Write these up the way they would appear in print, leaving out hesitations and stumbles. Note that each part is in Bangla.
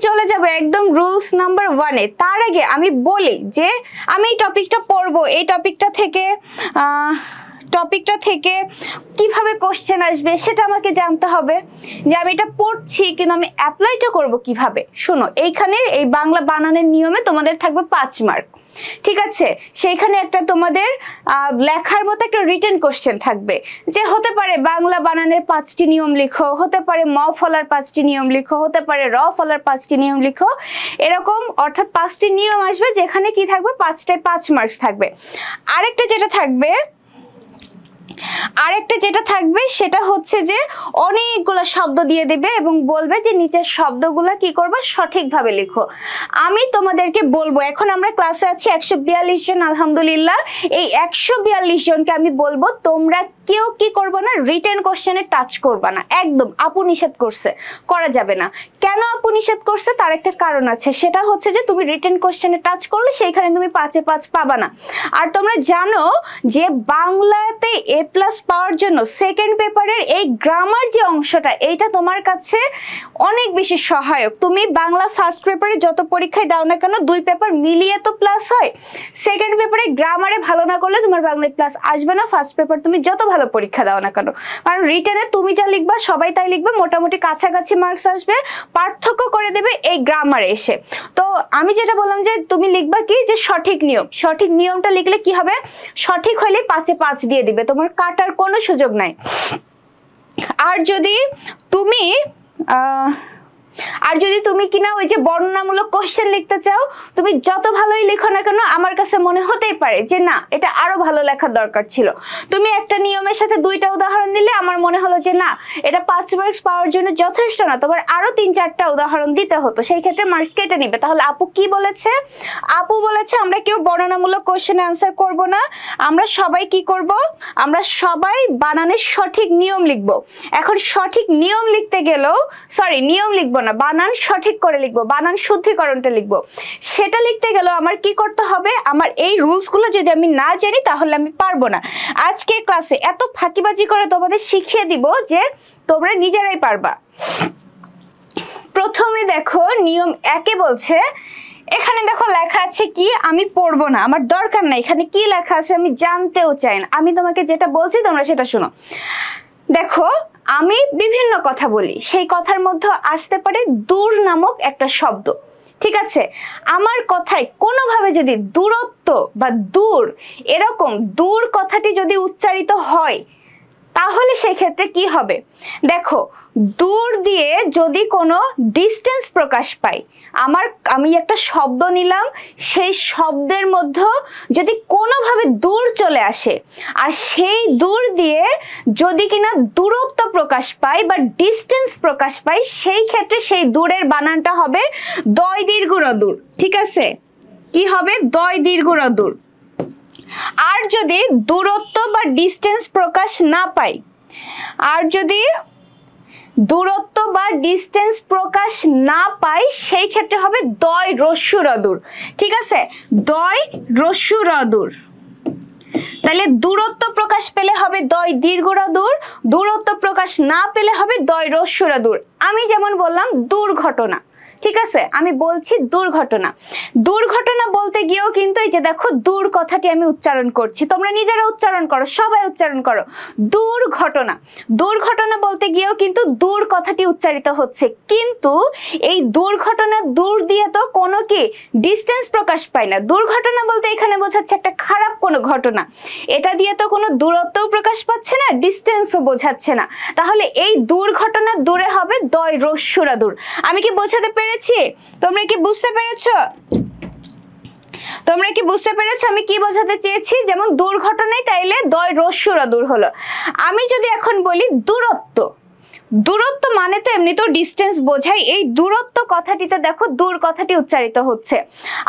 চলে যাব একদম রুলস নাম্বার 1 এ। তার আগে আমি বলি যে আমি এই টপিকটা পড়বো, এই টপিকটা থেকে কিভাবে কোশ্চেন আসবে সেটা আমাকে জানতে হবে, যে আমি এটা পড়ছি কিন্তু আমি অ্যাপ্লাইটা করব কিভাবে। শোনো, এইখানে এই বাংলা বানানের নিয়মে তোমাদের থাকবে 5 মার্ক, ঠিক আছে? সেইখানে একটা তোমাদের লেখার মতো একটা রিটেন কোশ্চেন থাকবে, যে হতে পারে বাংলা বানানের 5টি নিয়ম লিখো, হতে পারে ম ফলার 5টি নিয়ম লিখো, হতে পারে র ফলার 5টি নিয়ম লিখো, এরকম অর্থাৎ 5টি নিয়ম আসবে, যেখানে কি থাকবে 5টায় 5 মার্কস থাকবে। আরেকটা যেটা থাকবে সেটা হচ্ছে যে অনেকগুলো শব্দ দিয়ে দেবে এবং বলবে যে নিচের শব্দগুলো কি করবে, সঠিকভাবে লিখো। আমি তোমাদেরকে বলবো, এখন আমরা ক্লাসে আছি 142 জন আলহামদুলিল্লাহ। এই 142 জনকে আমি বলবো তোমরা কেউ কি করবে না, রিটেন কোশ্চেনে টাচ করবে না, একদম। আপু নিষেধ করছে, করা যাবে না। কেন আপু নিষেধ করছে তার একটা কারণ আছে, সেটা হচ্ছে যে তুমি রিটেন কোশ্চেনে টাচ করলে সেইখানে তুমি 5-এ 5 পাবা না। আর তোমরা জানো যে বাংলাতে A+ পাওয়ার জন্য সেকেন্ড পেপারের এই গ্রামার যে অংশটা, এইটা তোমার কাছে অনেক বেশি সহায়ক। তুমি বাংলা ফার্স্ট পেপারে যত পরীক্ষায় দাও না কেন 2 পেপার মিলিয়ে তো প্লাস হয়। সেকেন্ড পেপারে গ্রামারে ভালো না করলে তোমার বাংলায় প্লাস আসবে না, ফার্স্ট পেপার তুমি যত ভালো পরীক্ষা দাও না কেন। কারণ রিটেনে তুমি যা লিখবা সবাই তাই লিখবে, মোটামুটি কাছাকাছি মার্কস আসবে, পার্থক্য করে দেবে এই গ্রামারে এসে। তো আমি যেটা বললাম যে তুমি লিখবা কি, যে সঠিক নিয়মটা লিখলে কি হবে, সঠিক হলে 5-এ 5 দিয়ে দিবে, তোমার কাটার কোনো সুযোগ নাই। আর যদি তুমি কিনা ওই যে বর্ণনামূলক কোশ্চেন লিখতে চাও, তুমি যত ভালোই লিখো না কেন, আমার কাছে মনে হতেই পারে যে না, এটা আরো ভালো লেখার দরকার ছিল। তুমি একটা নিয়মের সাথে 2টা উদাহরণ দিলে আমার মনে হলো যে না, এটা 5 মার্কস পাওয়ার জন্য যথেষ্ট না, তোমার আরো 3-4টা উদাহরণ দিতে হতো, সেই ক্ষেত্রে মার্কস কেটে নিবে। তাহলে আপু কি বলেছে? আপু বলেছে আমরা কেউ বর্ণনামূলক কোশ্চেনে আনসার করব না, আমরা সবাই কি করব, আমরা সবাই বানানের সঠিক নিয়ম লিখব। এখন সঠিক নিয়ম লিখতে গেলেও, নিয়ম লিখবো না, বানান সঠিক করে লিখবো, বানান শুদ্ধিকরণটা লিখবো। সেটা লিখতে গেলেও আমার কি করতে হবে, আমার এই রুলসগুলো যদি আমি না জানি তাহলে আমি পারবো না। আজকের ক্লাসে এত ফাঁকিবাজি করে তোমাদের শিখিয়ে দিব যে তোমরা নিজেরাই পারবা। প্রথমে দেখো নিয়ম 1-এ বলছে, এখানে দেখো লেখা আছে কি, আমি পড়বো না, আমার দরকার নাই এখানে কি লেখা আছে, আমি জানতেও চাই না। আমি তোমাকে যেটা বলছি তোমরা সেটা শোনো। দেখো, আমি বিভিন্ন কথা বলি, সেই কথার মধ্যে আসতে পারে দূর নামক একটা শব্দ, ঠিক আছে? আমার কথায় কোনোভাবে যদি দূরত্ব বা দূর, এরকম দূর কথাটি যদি উচ্চারিত হয় তাহলে সেই ক্ষেত্রে কি হবে, দেখো দূর দিয়ে যদি কোনো ডিস্টেন্স প্রকাশ পায়, আমি একটা শব্দ নিলাম, সেই শব্দের মধ্যে যদি কোনোভাবে দূর চলে আসে, আর সেই দূর দিয়ে যদি কিনা দূরত্ব প্রকাশ পায় বা ডিস্টেন্স প্রকাশ পায়, সেই ক্ষেত্রে সেই দূরের বানানটা হবে দয় দীর্ঘ র দূর, ঠিক আছে? কি হবে, দয় দীর্ঘ র দূর। আর যদি দূরত্ব বা ডিস্টেন্স প্রকাশ না পায়, সেই ক্ষেত্রে হবে দয় রস্যু র দূর, ঠিক আছে? দয় রস্যু র দূর। তাহলে দূরত্ব প্রকাশ পেলে হবে দয় দীর্ঘ র দূর, দূরত্ব প্রকাশ না পেলে হবে দয় রস্যু র দূর। আমি যেমন বললাম দুর্ঘটনা, ঠিক আছে? আমি বলছি দুর্ঘটনা বলতে গিয়েও কিন্তু এই যে দেখো দূর কথাটি আমি উচ্চারণ করছি, তোমরা নিজেরা উচ্চারণ করো, সবাই উচ্চারণ করো, দুর্ঘটনা বলতে গিয়েও কিন্তু দূর কথাটি উচ্চারিত হচ্ছে, কিন্তু এই দুর্ঘটনা দূর দিয়ে তো কোনো কি ডিস্টেন্স প্রকাশ পায় না। দুর্ঘটনা বলতে এখানে বোঝাচ্ছে একটা খারাপ কোনো ঘটনা, এটা দিয়ে তো কোনো দূরত্বও প্রকাশ পাচ্ছে না, ডিস্টেন্সও বোঝাচ্ছে না। তাহলে এই দুর্ঘটনা দূরে হবে দয় রস্যু র দূর। আমি কি বোঝাতে পেরেছি? তোমরা কি বুঝতে পেরেছো? আমি কি বোঝাতে চেয়েছি? যেমন দুর্ঘটনায় তাইলে দয় রস্যু র দূর হলো। আমি যদি এখন বলি দূরত্ব মানে তো এমনিতেও ডিস্টেন্স বোঝায়, এই দূরত্ব কথাটিতে দেখো দূর কথাটি উচ্চারিত হচ্ছে,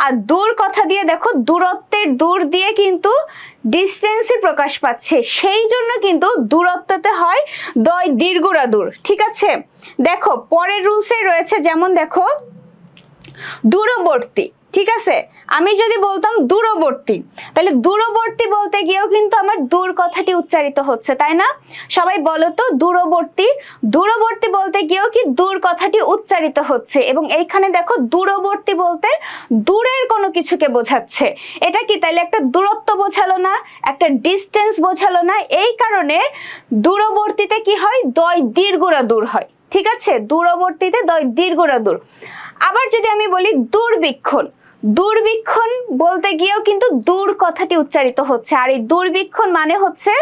আর দূর কথা দিয়ে দেখো দূরত্বের দূর দিয়ে কিন্তু ডিস্টেন্সই প্রকাশ পাচ্ছে, সেই জন্য কিন্তু দূরত্বতে হয় দয় দীর্ঘ র দূর, ঠিক আছে? দেখো পরের রুলসে রয়েছে, যেমন দেখো দূরবর্তী, ঠিক আছে, আমি যদি বলতাম দূরবর্তী, তাহলে দূরবর্তী বলতে গিয়েও কিন্তু আমার দূর কথাটি উচ্চারিত হচ্ছে, তাই না? সবাই বলো তো, দূরবর্তী, দূরবর্তী বলতে গিয়েও কি দূর কথাটি উচ্চারিত হচ্ছে। এবং এইখানে দেখো দূরবর্তী বলতে দূরের কোনো কিছুকে বোঝাচ্ছে। এটা কি তাইলে একটা দূরত্ব বোঝালো না, একটা ডিস্টেন্স বোঝালো না? এই কারণে দূরবর্তীতে কি হয়, দয় দীর্ঘরা দূর হয়। ঠিক আছে, দূরবর্তীতে দয় দীর্ঘরা দূর। আবার যদি আমি বলি দূরবীক্ষণ, দূরবীক্ষণ বলতে গিয়েও কিন্তু দূর কথাটি উচ্চারিত হচ্ছে। আর এই দূরবীক্ষণ মানে হচ্ছে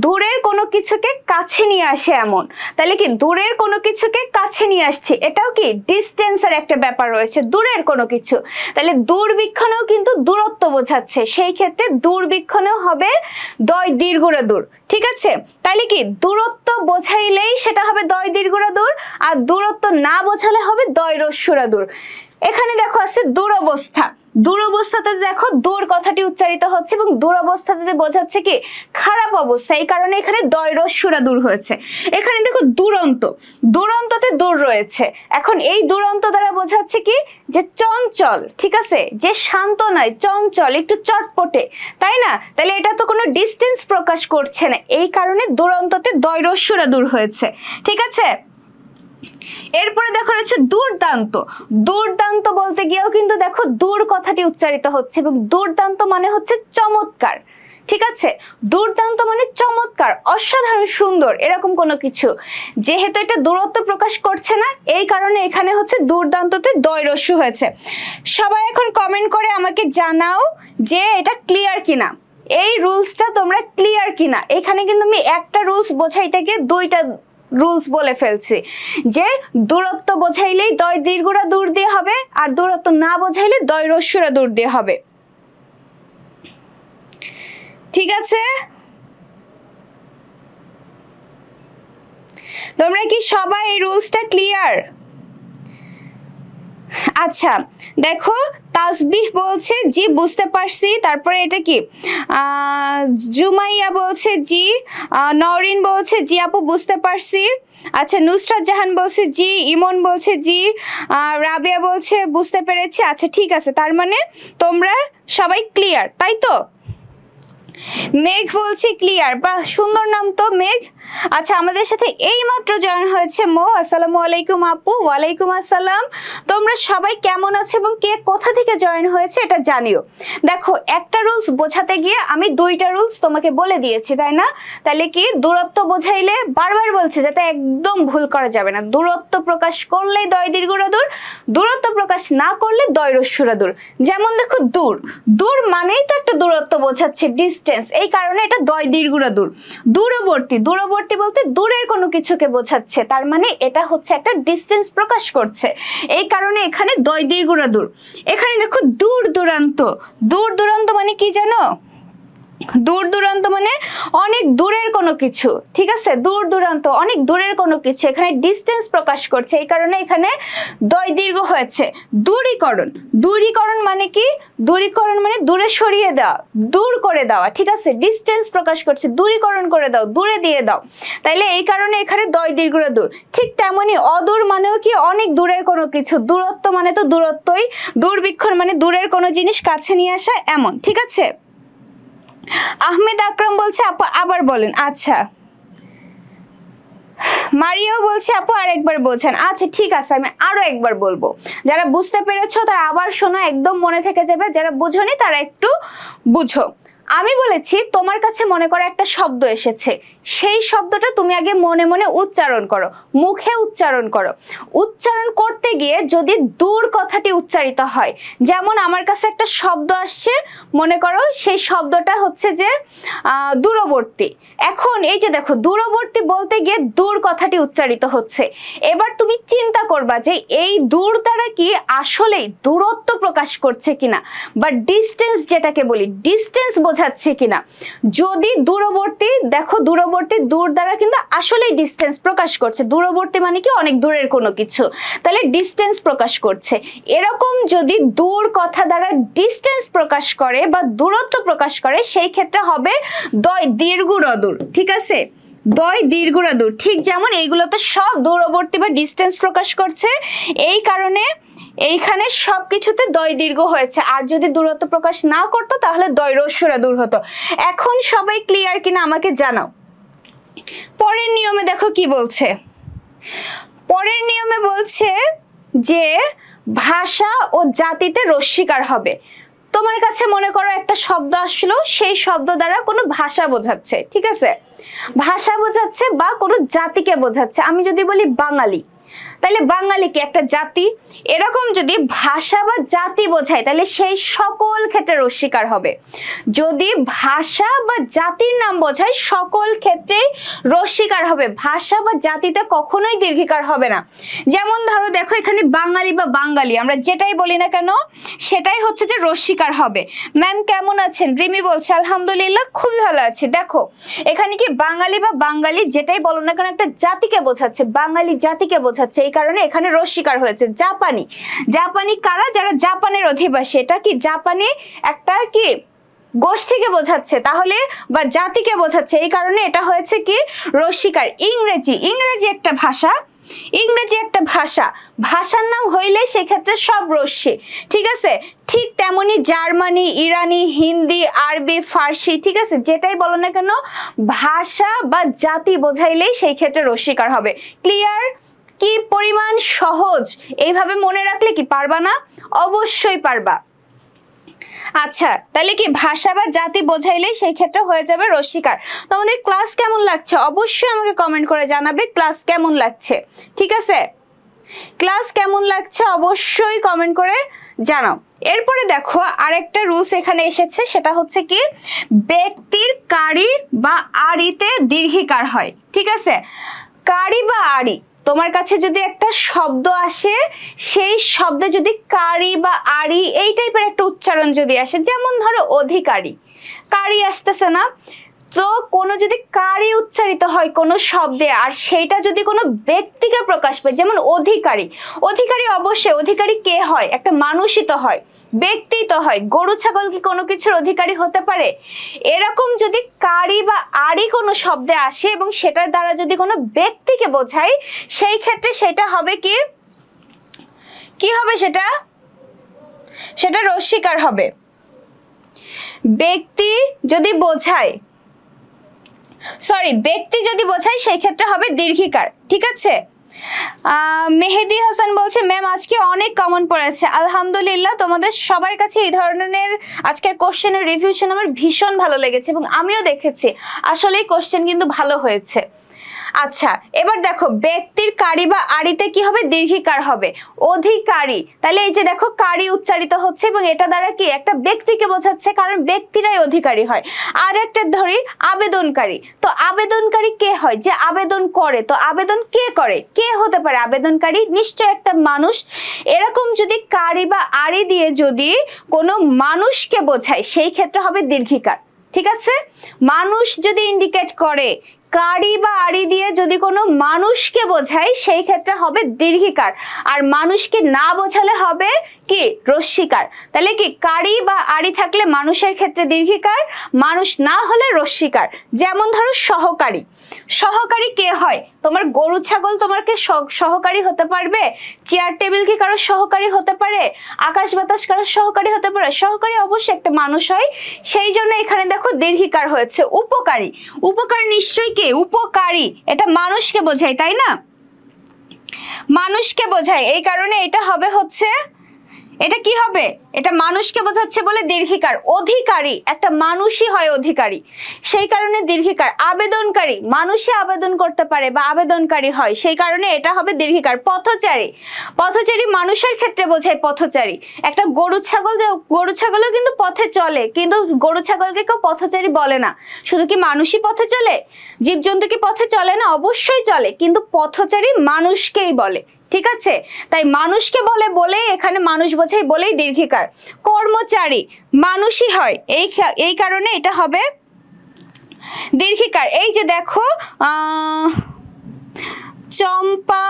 দূরের কোনো কিছুকে কাছে নিয়ে আসে এমন। তাহলে কি দূরের কোনো কিছুকে কাছে নিয়ে আসছে, এটাও কি ডিস্টেন্সের একটা ব্যাপার রয়েছে, দূরের কোনো কিছু। তাহলে দূরবীক্ষণেও কিন্তু দূরত্ব বোঝাচ্ছে, সেই ক্ষেত্রে দূরবীক্ষণেও হবে দয় দীর্ঘরা দূর। ঠিক আছে, তাহলে কি দূরত্ব বোঝাইলেই সেটা হবে দয় দীর্ঘরা দূর, আর দূরত্ব না বোঝালে হবে দয় রস্যুরা দূর। এখানে দেখো আছে দুরবস্থা, দুরবস্থাতে দেখো দূর কথাটি উচ্চারিত হচ্ছে এবং দুরবস্থাতে বোঝাচ্ছে কি খারাপ অবস্থা, এই কারণে এখানে দয় রস্যুরা দূর হয়েছে। এখানে দেখো দুরন্ত, দুরন্ততে দূর রয়েছে। এখন এই দুরন্ত দ্বারা বোঝাচ্ছে কি যে চঞ্চল, ঠিক আছে, যে শান্ত নয়, চঞ্চল, একটু চটপটে, তাই না? তাহলে এটা তো কোনো ডিস্টেন্স প্রকাশ করছে না, এই কারণে দুরন্ততে দয় রস্যুরা দূর হয়েছে। ঠিক আছে, এরপরে দেখো রয়েছে দুর্দান্ত, দুর্দান্ত বলতে গিয়েও কিন্তু দেখো দূর কথাটি উচ্চারিত হচ্ছে এবং দুর্দান্ত মানে হচ্ছে চমৎকার। ঠিক আছে, দুর্দান্ত মানে চমৎকার, অসাধারণ, সুন্দর, এরকম কোনো কিছু। যেহেতু এটা দূরত্ব প্রকাশ করছে না, এই কারণে এখানে হচ্ছে দুর্দান্ততে দয় রস্যু হয়েছে। সবাই এখন কমেন্ট করে আমাকে জানাও যে এটা ক্লিয়ার কিনা, এই রুলসটা তোমরা ক্লিয়ার কিনা। এখানে কিন্তু আমি একটা রুলস বোঝাইতে গিয়ে দুইটা রুলস বলে ফেলছি, যে দূরত্ব বোঝাইলেই দয় দীর্ঘরা দূর দিয়ে হবে, আর দূরত্ব না বোঝাইলে দয় রস্যুরা দূর দিয়ে হবে। ঠিক আছে, তোমরা কি সবাই এই রুলসটা ক্লিয়ার? আচ্ছা দেখো, তাসবিহ বলছে জি বুঝতে পারছি। তারপরে এটা কি জুমাইয়া বলছে জি, নওরিন বলছে জি আপু বুঝতে পারছি। আচ্ছা নুসরাত জাহান বলছে জি, ইমন বলছে জি, রাবিয়া বলছে বুঝতে পেরেছি। আচ্ছা ঠিক আছে, তার মানে তোমরা সবাই ক্লিয়ার, তাই তো? মেঘ বলছে ক্লিয়ার, বা সুন্দর নাম তো মেঘ। আচ্ছা আমাদের সাথে এইমাত্র জয়েন হয়েছে মো, আসসালামু আলাইকুম আপু। ওয়ালাইকুম আসসালাম। তোমরা সবাই কেমন আছো এবং কে কোথা থেকে জয়েন হয়েছে এটা জানিও। দেখো একটা রুলস বোঝাতে গিয়ে আমি দুইটা রুলস তোমাকে বলে দিয়েছি, তাই না? তাহলে কি দূরত্ব বোঝাইলে বারবার বলছে যাতে একদম ভুল করা যাবে না, দূরত্ব প্রকাশ করলেই দয় দীর্ঘরা দূর, দূরত্ব প্রকাশ না করলে দয় রস্যুরা দূর। যেমন দেখো দূর, দূর মানেই তো একটা দূরত্ব বোঝাচ্ছে, ডিস্টেন্স, এই কারণে এটা দয় দীর্ঘরা দূর। দূরবর্তী, দূরবর্তী বলতে দূরের কোনো কিছুকে বোঝাচ্ছে, তার মানে এটা হচ্ছে একটা ডিস্টেন্স প্রকাশ করছে, এই কারণে এখানে দয় দীর্ঘরা দূর। এখানে দেখো দূর দূরান্ত, দূর দূরান্ত মানে কি জানো? দূর দূরান্ত মানে অনেক দূরের কোনো কিছু। ঠিক আছে, দূর দূরান্ত অনেক দূরের কোনো কিছু, এখানে ডিস্টেন্স প্রকাশ করছে, এই কারণে এখানে দয় দীর্ঘ হয়েছে। দূরীকরণ, দূরীকরণ মানে কি? দূরীকরণ মানে দূরে সরিয়ে দেওয়া, দূর করে দেওয়া। ঠিক আছে, ডিস্টেন্স প্রকাশ করছে, দূরীকরণ করে দাও, দূরে দিয়ে দাও, তাইলে এই কারণে এখানে দয় দীর্ঘরা দূর। ঠিক তেমনি অদূর মানেও কি অনেক দূরের কোনো কিছু, দূরত্ব মানে তো দূরত্বই, দূরবীক্ষণ মানে দূরের কোনো জিনিস কাছে নিয়ে আসা এমন। ঠিক আছে, আহমেদ আকরাম বলছে আপু আবার বলেন। আচ্ছা মারিয়াও বলছে আপু আরেকবার বলছেন। আচ্ছা ঠিক আছে, আমি আরো একবার বলবো, যারা বুঝতে পেরেছো তারা আবার শোনো, একদম মনে থেকে যাবে, যারা বুঝোনি তারা একটু বুঝো। আমি বলেছি তোমার কাছে মনে করো একটা শব্দ এসেছে, সেই শব্দটা তুমি আগে মনে মনে উচ্চারণ করো, মুখে উচ্চারণ করো। উচ্চারণ করতে গিয়ে যদি দূর কথাটি উচ্চারিত হয়, যেমন আমার কাছে একটা শব্দ আসছে, মনে করো সেই শব্দটা হচ্ছে যে দূরবর্তী। এখন এই যে দেখো দূরবর্তী বলতে গিয়ে দূর কথাটি উচ্চারিত হচ্ছে, এবার তুমি চিন্তা করবা যে এই দূর দ্বারা কি আসলেই দূরত্ব প্রকাশ করছে কিনা, বা ডিস্টেন্স যেটাকে বলি ডিস্টেন্স বোঝাচ্ছে কিনা। যদি দূরবর্তী, দেখো দূরবর্তী দূর দ্বারা কিন্তু আসলেই ডিস্টেন্স প্রকাশ করছে, দূরবর্তী মানে কি অনেক দূরের কোনো কিছু, তাহলে ডিস্টেন্স প্রকাশ করছে। এরকম যদি দূর কথা দ্বারা ডিস্টেন্স প্রকাশ করে বা দূরত্ব প্রকাশ করে, সেই ক্ষেত্রে হবে দয় দীর্ঘরা দূর। ঠিক আছে, দয় দীর্ঘরা দূর। ঠিক যেমন এইগুলো তো সব দূরবর্তী বা ডিস্টেন্স প্রকাশ করছে, এই কারণে এইখানে সবকিছুতে দয় দীর্ঘ হয়েছে, আর যদি দূরত্ব প্রকাশ না করতো তাহলে দয় রস্যরা দূর হতো। এখন সবাই ক্লিয়ার কিনা আমাকে জানাও। পরের নিয়মে দেখো কি বলছে। পরের নিয়মে বলছে যে ভাষা ও জাতিতে রস্যিকার হবে। তোমার কাছে মনে করো একটা শব্দ আসলো, সেই শব্দ দ্বারা কোনো ভাষা বোঝাচ্ছে, ঠিক আছে, ভাষা বোঝাচ্ছে বা কোনো জাতিকে বোঝাচ্ছে। আমি যদি বলি বাঙালি, তাহলে বাঙালি কি একটা জাতি? এরকম যদি ভাষা বা জাতি বোঝায় তাহলে সেই সকল ক্ষেত্রে রস্যিকার হবে। যদি ভাষা বা জাতির নাম বোঝায় সকল ক্ষেত্রেই রস্যিকার হবে, ভাষা বা জাতিতে কখনোই দীর্ঘিকার হবে না। যেমন ধরো দেখো এখানে বাঙালি বা বাঙালি আমরা যেটাই বলি না কেন সেটাই হচ্ছে যে রস্যিকার হবে। ম্যাম কেমন আছেন? রিমি বলছে আলহামদুলিল্লাহ খুবই ভালো আছি। দেখো এখানে কি বাঙালি বা বাঙালি যেটাই বলো না কেন একটা জাতিকে বোঝাচ্ছে, বাঙালি জাতিকে বোঝাচ্ছে, এই কারণে এখানে রস্যিকার হয়েছে। জাপানি, জাপানি কারা? যারা জাপানের অধিবাসী, এটা কি জাপানি একটা কি গোষ্ঠীকে বোঝাচ্ছে তাহলে বা জাতিকে বোঝাচ্ছে, এই কারণে এটা হয়েছে কি রস্যিকার। ইংরেজি, ইংরেজি একটা ভাষা, ইংরেজি একটা ভাষা, ভাষার নাম হইলে সেক্ষেত্রে সব রস্যি, ঠিক আছে। ঠিক তেমনি জার্মানি, ইরানি, হিন্দি, আরবি, ফার্সি, ঠিক আছে, যেটাই বলো না কেন ভাষা বা জাতি বোঝাইলেই সেই ক্ষেত্রে রস্যিকার হবে। ক্লিয়ার? কি পরিমাণ সহজ, এইভাবে মনে রাখলে কি পারবা না? অবশ্যই পারবা। আচ্ছা তাহলে কি ভাষা বা জাতি বোঝাইলেই সেই ক্ষেত্রে হয়ে যাবে রস্যিকার। তোমাদের ক্লাস কেমন লাগছে অবশ্যই আমাকে কমেন্ট করে জানাবে ক্লাস কেমন লাগছে, ঠিক আছে, ক্লাস কেমন লাগছে অবশ্যই কমেন্ট করে জানাও। এরপরে দেখো আরেকটা রুলস এখানে এসেছে, সেটা হচ্ছে কি ব্যক্তির কারি বা আড়িতে দীর্ঘিকার হয়, ঠিক আছে। কারি বা আড়ি, তোমার কাছে যদি একটা শব্দ আসে সেই শব্দে যদি কারি বা আড়ি এই টাইপের একটা উচ্চারণ যদি আসে, যেমন ধরো অধিকারী, কারি আসতেছে না, তো কোনো যদি কারি উচ্চারিত হয় কোনো শব্দে আর সেইটা যদি কোনো ব্যক্তিকে প্রকাশ পায়, যেমন অধিকারী, অধিকারী অবশ্যই অধিকারী কে হয়? একটা মানুষই তো হয়, ব্যক্তি তো হয়। গরু ছাগল কি কোনো কিছুর অধিকারী হতে পারে? এরকম যদি কারি বা আড়ি কোনো শব্দে আসে এবং সেটার দ্বারা যদি কোনো ব্যক্তিকে বোঝায় সেই ক্ষেত্রে সেটা হবে কি, কি হবে সেটা? সেটা রস্যিকার হবে। ব্যক্তি যদি বোঝায়, সরি ব্যক্তি যদি বোঝায় সেই ক্ষেত্রে হবে দীর্ঘিকার, ঠিক আছে। মেহেদি হাসান বলছে ম্যাম আজকে অনেক কমন পড়েছে। আলহামদুলিল্লাহ, তোমাদের সবার কাছে এই ধরনের আজকের কোশ্চেনের রিভিউশন আমার ভীষণ ভালো লেগেছে এবং আমিও দেখেছি আসলেই কোশ্চেন কিন্তু ভালো হয়েছে। আচ্ছা এবার দেখো ব্যক্তির কারি বা আড়িতে কি হবে? দীর্ঘিকার হবে। অধিকারী, তাহলে এই যে দেখো কারি উচ্চারিত হচ্ছে এবং এটা দ্বারা কি একটা ব্যক্তিকে বোঝাচ্ছে, কারণ ব্যক্তিরাই অধিকারী হয়। আর একটা ধরি আবেদনকারী, তো আবেদনকারী কে হয়? যে আবেদন করে, তো আবেদন কে করে? কে হতে পারে আবেদনকারী? নিশ্চয় একটা মানুষ। এরকম যদি কারি বা আড়ি দিয়ে যদি কোনো মানুষকে বোঝায় সেই ক্ষেত্রে হবে দীর্ঘিকার, ঠিক আছে। মানুষ যদি ইন্ডিকেট করে, কারি বা আড়ি দিয়ে যদি কোনো মানুষকে বোঝায় সেই ক্ষেত্রে হবে দীর্ঘিকার, আর মানুষকে না বোঝালে হবে কি রস্যিকার। তাহলে কি কারি বা আড়ি থাকলে মানুষের ক্ষেত্রে দীর্ঘিকার, মানুষ না হলে রস্যিকার। যেমন ধরো সহকারী, সহকারী কে হয়? তোমার গরু ছাগল তোমাকে সহকারী হতে পারবে? চেয়ার টেবিল কি কারো সহকারী হতে পারে? আকাশ বাতাস কারো সহকারী হতে পারে? সহকারী অবশ্যই একটা মানুষ হয়, সেই জন্য এখানে দেখো দীর্ঘিকার হয়েছে। উপকারী, উপকার নিশ্চয়ই কে? উপকারী, এটা মানুষকে বোঝায় তাই না, মানুষকে বোঝায়, এই কারণে এটা হবে হচ্ছে, এটা কি হবে? এটা মানুষকে বোঝাচ্ছে বলে দীর্ঘিকার। অধিকারী, একটা মানুষই হয় অধিকারী, সেই কারণে দীর্ঘিকার। আবেদনকারী, মানুষই আবেদন করতে পারে বা আবেদনকারী হয়, সেই কারণে এটা হবে দীর্ঘিকার। পথচারী, পথচারী মানুষের ক্ষেত্রে বোঝায় পথচারী। একটা গরু ছাগল, গরু ছাগলও কিন্তু পথে চলে, কিন্তু গরু ছাগলকে কেউ পথচারী বলে না। শুধু কি মানুষই পথে চলে? জীবজন্তু কি পথে চলে না? অবশ্যই চলে, কিন্তু পথচারী মানুষকেই বলে, ঠিক আছে। তাই মানুষকে বলে বলে এখানে মানুষ বোঝাই বলেই দীর্ঘিকার। কর্মচারী মানুষই হয়, এই কারণে এটা হবে দীর্ঘিকার। এই যে দেখো চম্পা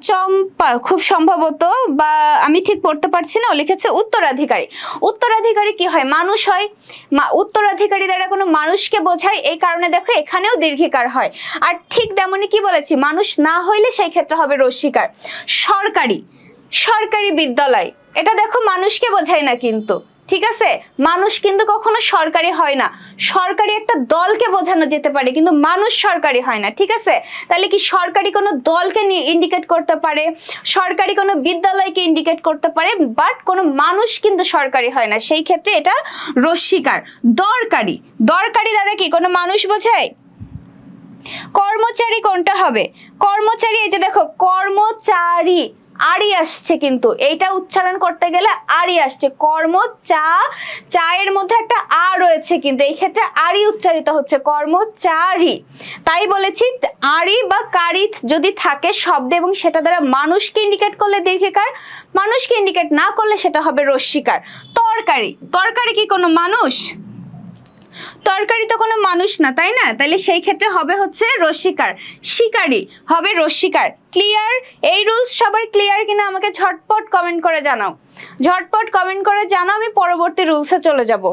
চম্পা খুব সম্ভবত, বা আমি ঠিক পড়তে পারছি না, ও লিখেছে উত্তরাধিকারী। উত্তরাধিকারী কি হয়? মানুষ হয়। উত্তরাধিকারী দ্বারা কোনো মানুষকে বোঝায়, এই কারণে দেখো এখানেও দীর্ঘিকার হয়। আর ঠিক তেমনি কি বলেছি, মানুষ না হইলে সেই ক্ষেত্রে হবে রস্যিকার। সরকারি, সরকারি বিদ্যালয়, এটা দেখো মানুষকে বোঝায় না কিন্তু, ঠিক আছে? মানুষ কিন্তু কখনো সরকারি হয় না, সরকারি একটা দলকে বোঝানো যেতে পারে, কিন্তু মানুষ সরকারি হয় না, ঠিক আছে? তাহলে কি সরকারি কোনো দলকে নিয়ে ইন্ডিকেট করতে পারে, সরকারি কোনো বিদ্যালয়কে ইন্ডিকেট করতে পারে, বাট কোনো মানুষ কিন্তু সরকারি হয় না, সেই ক্ষেত্রে এটা রস্যিকার। দরকারি, দরকারি দ্বারা কি কোনো মানুষ বোঝায়? কর্মচারী কোনটা হবে? কর্মচারী, এই যে দেখো কর্মচারী, আরি আসছে, কিন্তু এইটা উচ্চারণ করতে গেলে আরি আসছে। চায়ের মধ্যে একটা আ রয়েছে, কিন্তু এই ক্ষেত্রে আরি উচ্চারিত হচ্ছে, কর্মচারী। তাই বলেছি আরি বা কারি যদি থাকে শব্দে এবং সেটা দ্বারা মানুষকে ইন্ডিকেট করলে দীর্ঘিকার, মানুষকে ইন্ডিকেট না করলে সেটা হবে রস্যিকার। তরকারি, তরকারি কি কোনো মানুষ? তরকারি তো কোনো মানুষ না, তাই না? তাহলে সেই ক্ষেত্রে হবে হচ্ছে রস্যিকার। শিকারী হবে রস্যিকার। ক্লিয়ার? এই রুলস সবার ক্লিয়ার কিনা আমাকে ঝটপট কমেন্ট করে জানাও, ঝটপট কমেন্ট করে জানাও, আমি পরবর্তী রুলসে চলে যাব।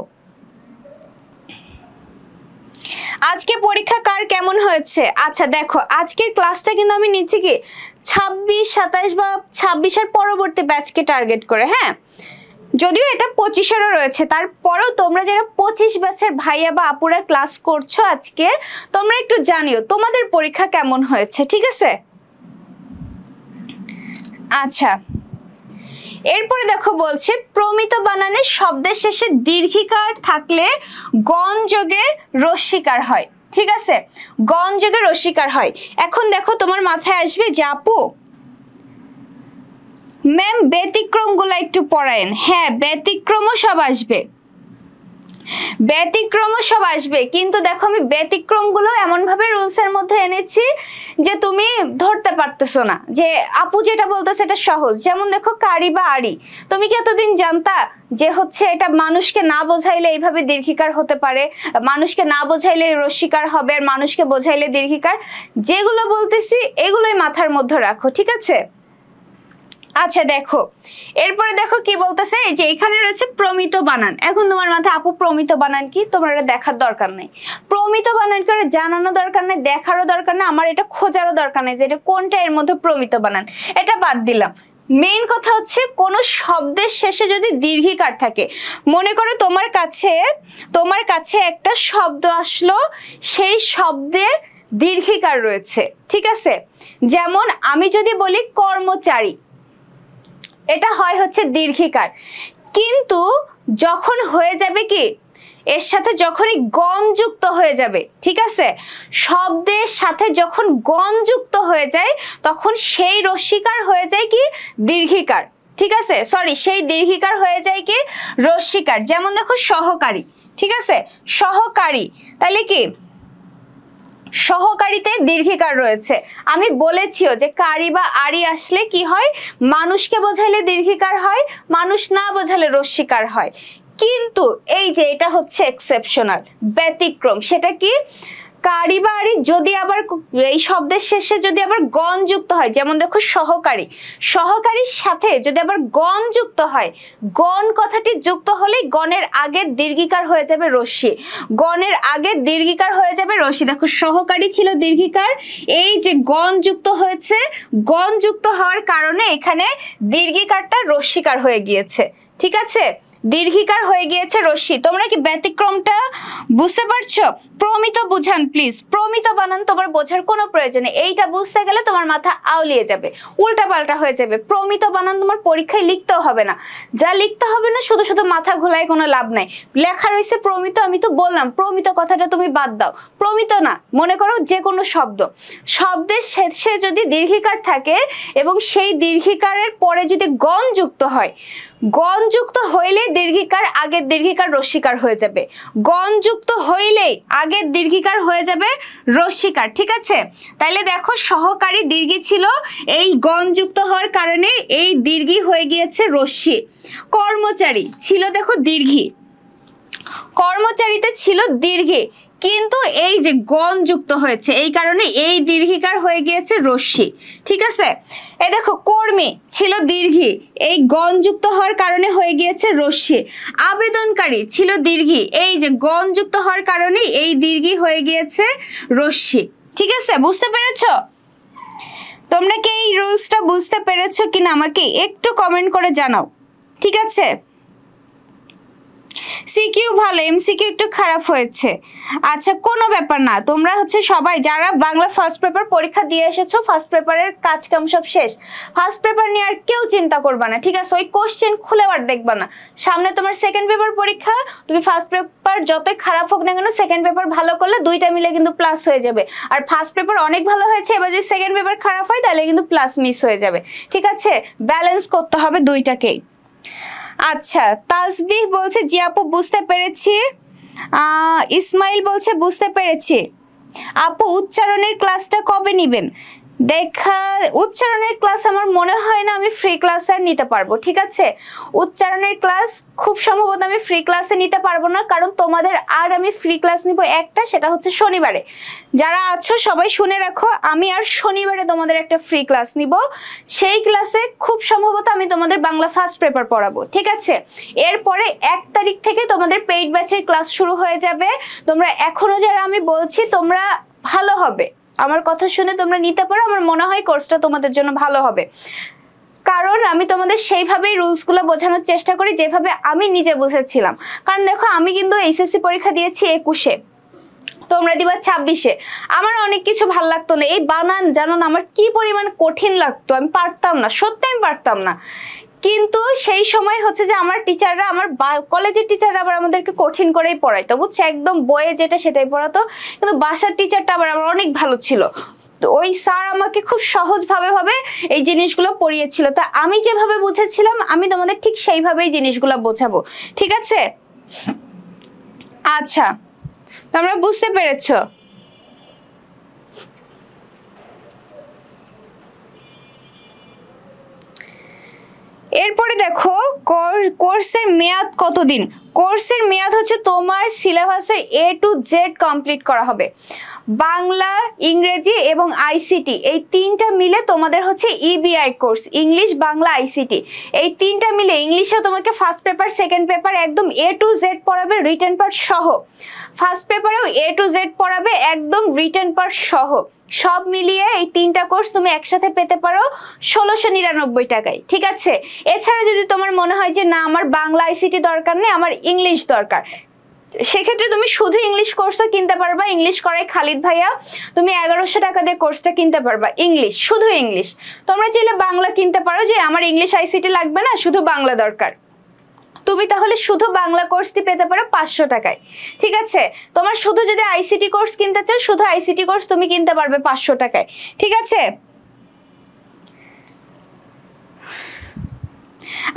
আজকে পরীক্ষা কার কেমন হয়েছে? আচ্ছা দেখো, আজকের ক্লাসটা কিন্তু আমি নিচ্ছি কি 26, 27 বা 26-এর পরবর্তী ব্যাচকে টার্গেট করে, হ্যাঁ? যদিও এটা 25-এরও রয়েছে, তারপরেও তোমরা যারা 25 ব্যাচের ভাইয়া বা আপুরা ক্লাস করছো আজকে, তোমরা একটু জানিও তোমাদের পরীক্ষা কেমন হয়েছে, ঠিক আছে? আচ্ছা, এরপরে দেখো বলছে প্রমিত বানানে শব্দের শেষে দীর্ঘিকার থাকলে গণ যোগে রস্যিকার হয়, ঠিক আছে? গণ যোগে রস্যিকার হয়। এখন দেখো তোমার মাথায় আসবে যে আপু ম্যাম ব্যতিক্রমগুলো একটু পড়ায়েন। হ্যাঁ, ব্যতিক্রমও সব আসবে, ব্যতিক্রমও সব আসবে, কিন্তু দেখো আমি ব্যতিক্রমগুলো এমন ভাবে রুলসের মধ্যে এনেছি যে তুমি ধরতে পারতেছো না যে আপু যেটা বলতেছে এটা সহজ। যেমন দেখো কারি বা আরি, তুমি কি এতদিন জানতা যে হচ্ছে এটা মানুষকে না বোঝাইলে এইভাবে দীর্ঘিকার হতে পারে, মানুষকে না বোঝাইলে রস্যিকার হবে, আর মানুষকে বোঝাইলে দীর্ঘিকার? যেগুলো বলতেছি এগুলোই মাথার মধ্যে রাখো, ঠিক আছে? আচ্ছা দেখো, এরপরে দেখো কি বলতেছে, এই যে এখানে রয়েছে প্রমিত বানান। এখন তোমার মাথায় আপু প্রমিত বানান কি, তোমার এটা দেখার দরকার নেই। প্রমিত বানান করে জানানো দরকার নেই, দেখারও দরকার নেই, আমার এটা খোঁজারও দরকার নেই যে এটা কোনটা এর মধ্যে প্রমিত বানান, এটা বাদ দিলাম। মেইন কথা হচ্ছে কোনো শব্দের শেষে যদি দীর্ঘিকার থাকে, মনে করো তোমার কাছে একটা শব্দ আসলো, সেই শব্দের দীর্ঘিকার রয়েছে, ঠিক আছে? যেমন আমি যদি বলি কর্মচারী, এটা হয় হচ্ছে দীর্ঘিকার, কিন্তু যখন হয়ে যাবে কি এর সাথে যখনই গণ যুক্ত হয়ে যাবে, ঠিক আছে? শব্দের সাথে যখন গণ যুক্ত হয়ে যায় তখন সেই রস্যিকার হয়ে যায় কি দীর্ঘিকার, ঠিক আছে? সরি, সেই দীর্ঘিকার হয়ে যায় কি রস্যিকার। যেমন দেখো সহকারী, ঠিক আছে? সহকারী, তাহলে কি সহকারীতে দীর্ঘিকার রয়েছে। আমি বলেছিও যে কারি বা আরি আসলে কি হয়, মানুষকে বোঝাইলে দীর্ঘিকার হয়, মানুষ না বোঝালে রস্যিকার হয়। কিন্তু এই যে এটা হচ্ছে এক্সেপশনাল, ব্যতিক্রম। সেটা কি, কারি বা আরি যদি আবার এই শব্দের শেষে যদি আবার গণ যুক্ত হয়, যেমন দেখো সহকারী, সহকারীর সাথে যদি আবার গণ যুক্ত হয়, গণ কথাটি যুক্ত হলেই গণের আগে দীর্ঘিকার হয়ে যাবে রস্যি, গণের আগে দীর্ঘিকার হয়ে যাবে রস্যি। দেখো সহকারী ছিল দীর্ঘিকার, এই যে গণ যুক্ত হয়েছে, গণ যুক্ত হওয়ার কারণে এখানে দীর্ঘিকারটা রস্যিকার হয়ে গিয়েছে, ঠিক আছে? দীর্ঘিকার হয়ে গিয়েছে রস্যি। তোমরা কি ব্যতিক্রমটা বুঝতে পারছো? প্রমিত বুঝান প্লিজ, প্রমিত বানান তোমার বোঝার কোনো প্রয়োজন নেই, এইটা বুঝতে গেলে তোমার মাথা আউলিয়ে যাবে, উল্টাপাল্টা হয়ে যাবে। প্রমিত বানান তোমার পরীক্ষায় লিখতেও হবে না, যা লিখতে হবে না শুধু শুধু মাথা ঘোলায় কোনো লাভ নাই। লেখা রয়েছে প্রমিত, আমি তো বললাম প্রমিত কথাটা তুমি বাদ দাও, প্রমিত না, মনে করো যে কোনো শব্দের শেষে যদি দীর্ঘিকার থাকে এবং সেই দীর্ঘিকারের পরে যদি গণ যুক্ত হয়, গণ যুক্ত হইলে দীর্ঘিকার আগের দীর্ঘিকার রস্যিকার হয়ে যাবে, গণ যুক্ত হইলেই আগের দীর্ঘিকার হয়ে যাবে রস্যিকার, ঠিক আছে? তাইলে দেখো সহকারী দীর্ঘি ছিল, এই গণ যুক্ত হওয়ার কারণে এই দীর্ঘি হয়ে গিয়েছে রস্যি। কর্মচারী ছিল দেখো দীর্ঘি, কর্মচারীতে ছিল দীর্ঘি, কিন্তু এই যে গণ যুক্ত হয়েছে এই কারণে এই দীর্ঘিকার হয়ে গিয়েছে রশ্মি। ঠিক আছে, এই দেখো কর্মী ছিল দীর্ঘি, এই গণ যুক্ত হওয়ার কারণে হয়ে গিয়েছে রশ্মি। আবেদনকারী ছিল দীর্ঘি, এই যে গণ যুক্ত হওয়ার কারণে এই দীর্ঘি হয়ে গিয়েছে রশ্মি। ঠিক আছে, বুঝতে পেরেছো? তোমরা কি এই রুলসটা বুঝতে পেরেছো কিনা আমাকে একটু কমেন্ট করে জানাও। ঠিক আছে, সিকিউ ভালো, এমসিকিউ একটু খারাপ হয়েছে। আচ্ছা কোনো ব্যাপার না, তোমরা হচ্ছে সবাই যারা বাংলা ফার্স্ট পেপার পরীক্ষা দিয়ে এসেছো, ফার্স্ট পেপারের কাজ কাম সব শেষ, ফার্স্ট পেপার নিয়ে আর কেউ চিন্তা করবা না। ঠিক আছে, ওই কোশ্চেন খুলে আর দেখবা না। সামনে তোমার সেকেন্ড পেপার পরীক্ষা, তুমি ফার্স্ট পেপার যতই খারাপ হোক না কেন সেকেন্ড পেপার ভালো করলে দুইটা মিলে কিন্তু প্লাস হয়ে যাবে। আর ফার্স্ট পেপার অনেক ভালো হয়েছে, এবার যদি সেকেন্ড পেপার খারাপ হয় তাহলে কিন্তু প্লাস মিস হয়ে যাবে। ঠিক আছে, ব্যালেন্স করতে হবে দুইটাকেই। আচ্ছা, তাসবিহ বলছে জি আপু বুঝতে পেরেছি। ইসমাইল বলছে বুঝতে পেরেছি। আপু উচ্চারণের ক্লাসটা কবে নিবেন? দেখা উচ্চারণের ক্লাস আমার মনে হয় না আমি ফ্রি ক্লাস আর নিতে পারবো। ঠিক আছে, উচ্চারণের ক্লাস খুব সম্ভবত আমি ফ্রি ক্লাসে নিতে পারবো না, কারণ তোমাদের আর আমি ফ্রি ক্লাস নিব একটা, সেটা হচ্ছে শনিবারে। যারা আছো সবাই শুনে রাখো, আমি আর শনিবারে তোমাদের একটা ফ্রি ক্লাস নিব। সেই ক্লাসে খুব সম্ভবত আমি তোমাদের বাংলা ফার্স্ট পেপার পড়াবো। ঠিক আছে, এরপরে 1 তারিখ থেকে তোমাদের পেইড ব্যাচের ক্লাস শুরু হয়ে যাবে। তোমরা এখনো যারা আমি বলছি তোমরা ভালো হবে, আমার কথা শুনে তোমরা নিতে পারো। আমার মনে হয় কোর্সটা তোমাদের জন্য ভালো হবে, কারণ আমি তোমাদের সেইভাবেই রুলসগুলো বোঝানোর চেষ্টা করি যেভাবে আমি নিজে বুঝেছিলাম। কারণ দেখো আমি কিন্তু এইচএসসি পরীক্ষা দিয়েছি 21-এ, তোমরা দিবা 26-এ। আমার অনেক কিছু ভালো লাগতো না, এই বানান জানো না আমার কি পরিমাণ কঠিন লাগতো, আমি পারতাম না, সত্যি আমি পারতাম না। কিন্তু সেই সময় হচ্ছে যে আমার টিচাররা, আমার কলেজের টিচাররা আবার আমাদেরকে কঠিন করেই পড়াইতো, বুঝছো, একদম বইয়ে যেটা সেটাই পড়াতো। কিন্তু বাসার টিচারটা আবার আমার অনেক ভালো ছিল, তো ওই স্যার আমাকে খুব সহজভাবে এই জিনিসগুলো পড়িয়েছিল। তা আমি যেভাবে বুঝেছিলাম আমি তোমাদের ঠিক সেইভাবেই জিনিসগুলো বোঝাবো। ঠিক আছে, আচ্ছা তোমরা বুঝতে পেরেছো? এরপরে দেখো কোর্সের মেয়াদ কতদিন? কোর্সের মেয়াদ হচ্ছে তোমার সিলেবাসের A to Z কমপ্লিট করা হবে। বাংলা, ইংরেজি এবং আইসিটি এই তিনটা মিলে তোমাদের হচ্ছে EBI course, English Bangla ICT. এই তিনটা মিলে ইংলিশে তোমাকে ফার্স্ট পেপার সেকেন্ড পেপার একদম A to Z পড়াবে, রিটেন পার্ট সহ। ফার্স্ট পেপারেও A to Z পড়াবে একদম রিটেন পার্ট সহ। সব মিলিয়ে এই তিনটা কোর্স তুমি একসাথে পেতে পারো 1699 টাকায়। ঠিক আছে, এছাড়া যদি তোমার মনে হয় যে না আমার বাংলা আইসিটি দরকার নেই, আমার ইংলিশ দরকার, সেক্ষেত্রে তুমি শুধু ইংলিশ কোর্সও কিনতে পারবা। ইংলিশ করায় খালিদ ভাইয়া, তুমি 1100 টাকা দিয়ে কোর্সটা কিনতে পারবা, ইংলিশ, শুধু ইংলিশ। তোমরা চাইলে বাংলা কিনতে পারো, যে আমার ইংলিশ আইসিটি লাগবে না, শুধু বাংলা দরকার, তুমি তাহলে শুধু বাংলা কোর্সটি পেতে পারো 500 টাকায়। ঠিক আছে, তোমার শুধু যদি আইসিটি কোর্স কিনতে চাও, শুধু আইসিটি কোর্স তুমি কিনতে পারবে 500 টাকায়। ঠিক আছে,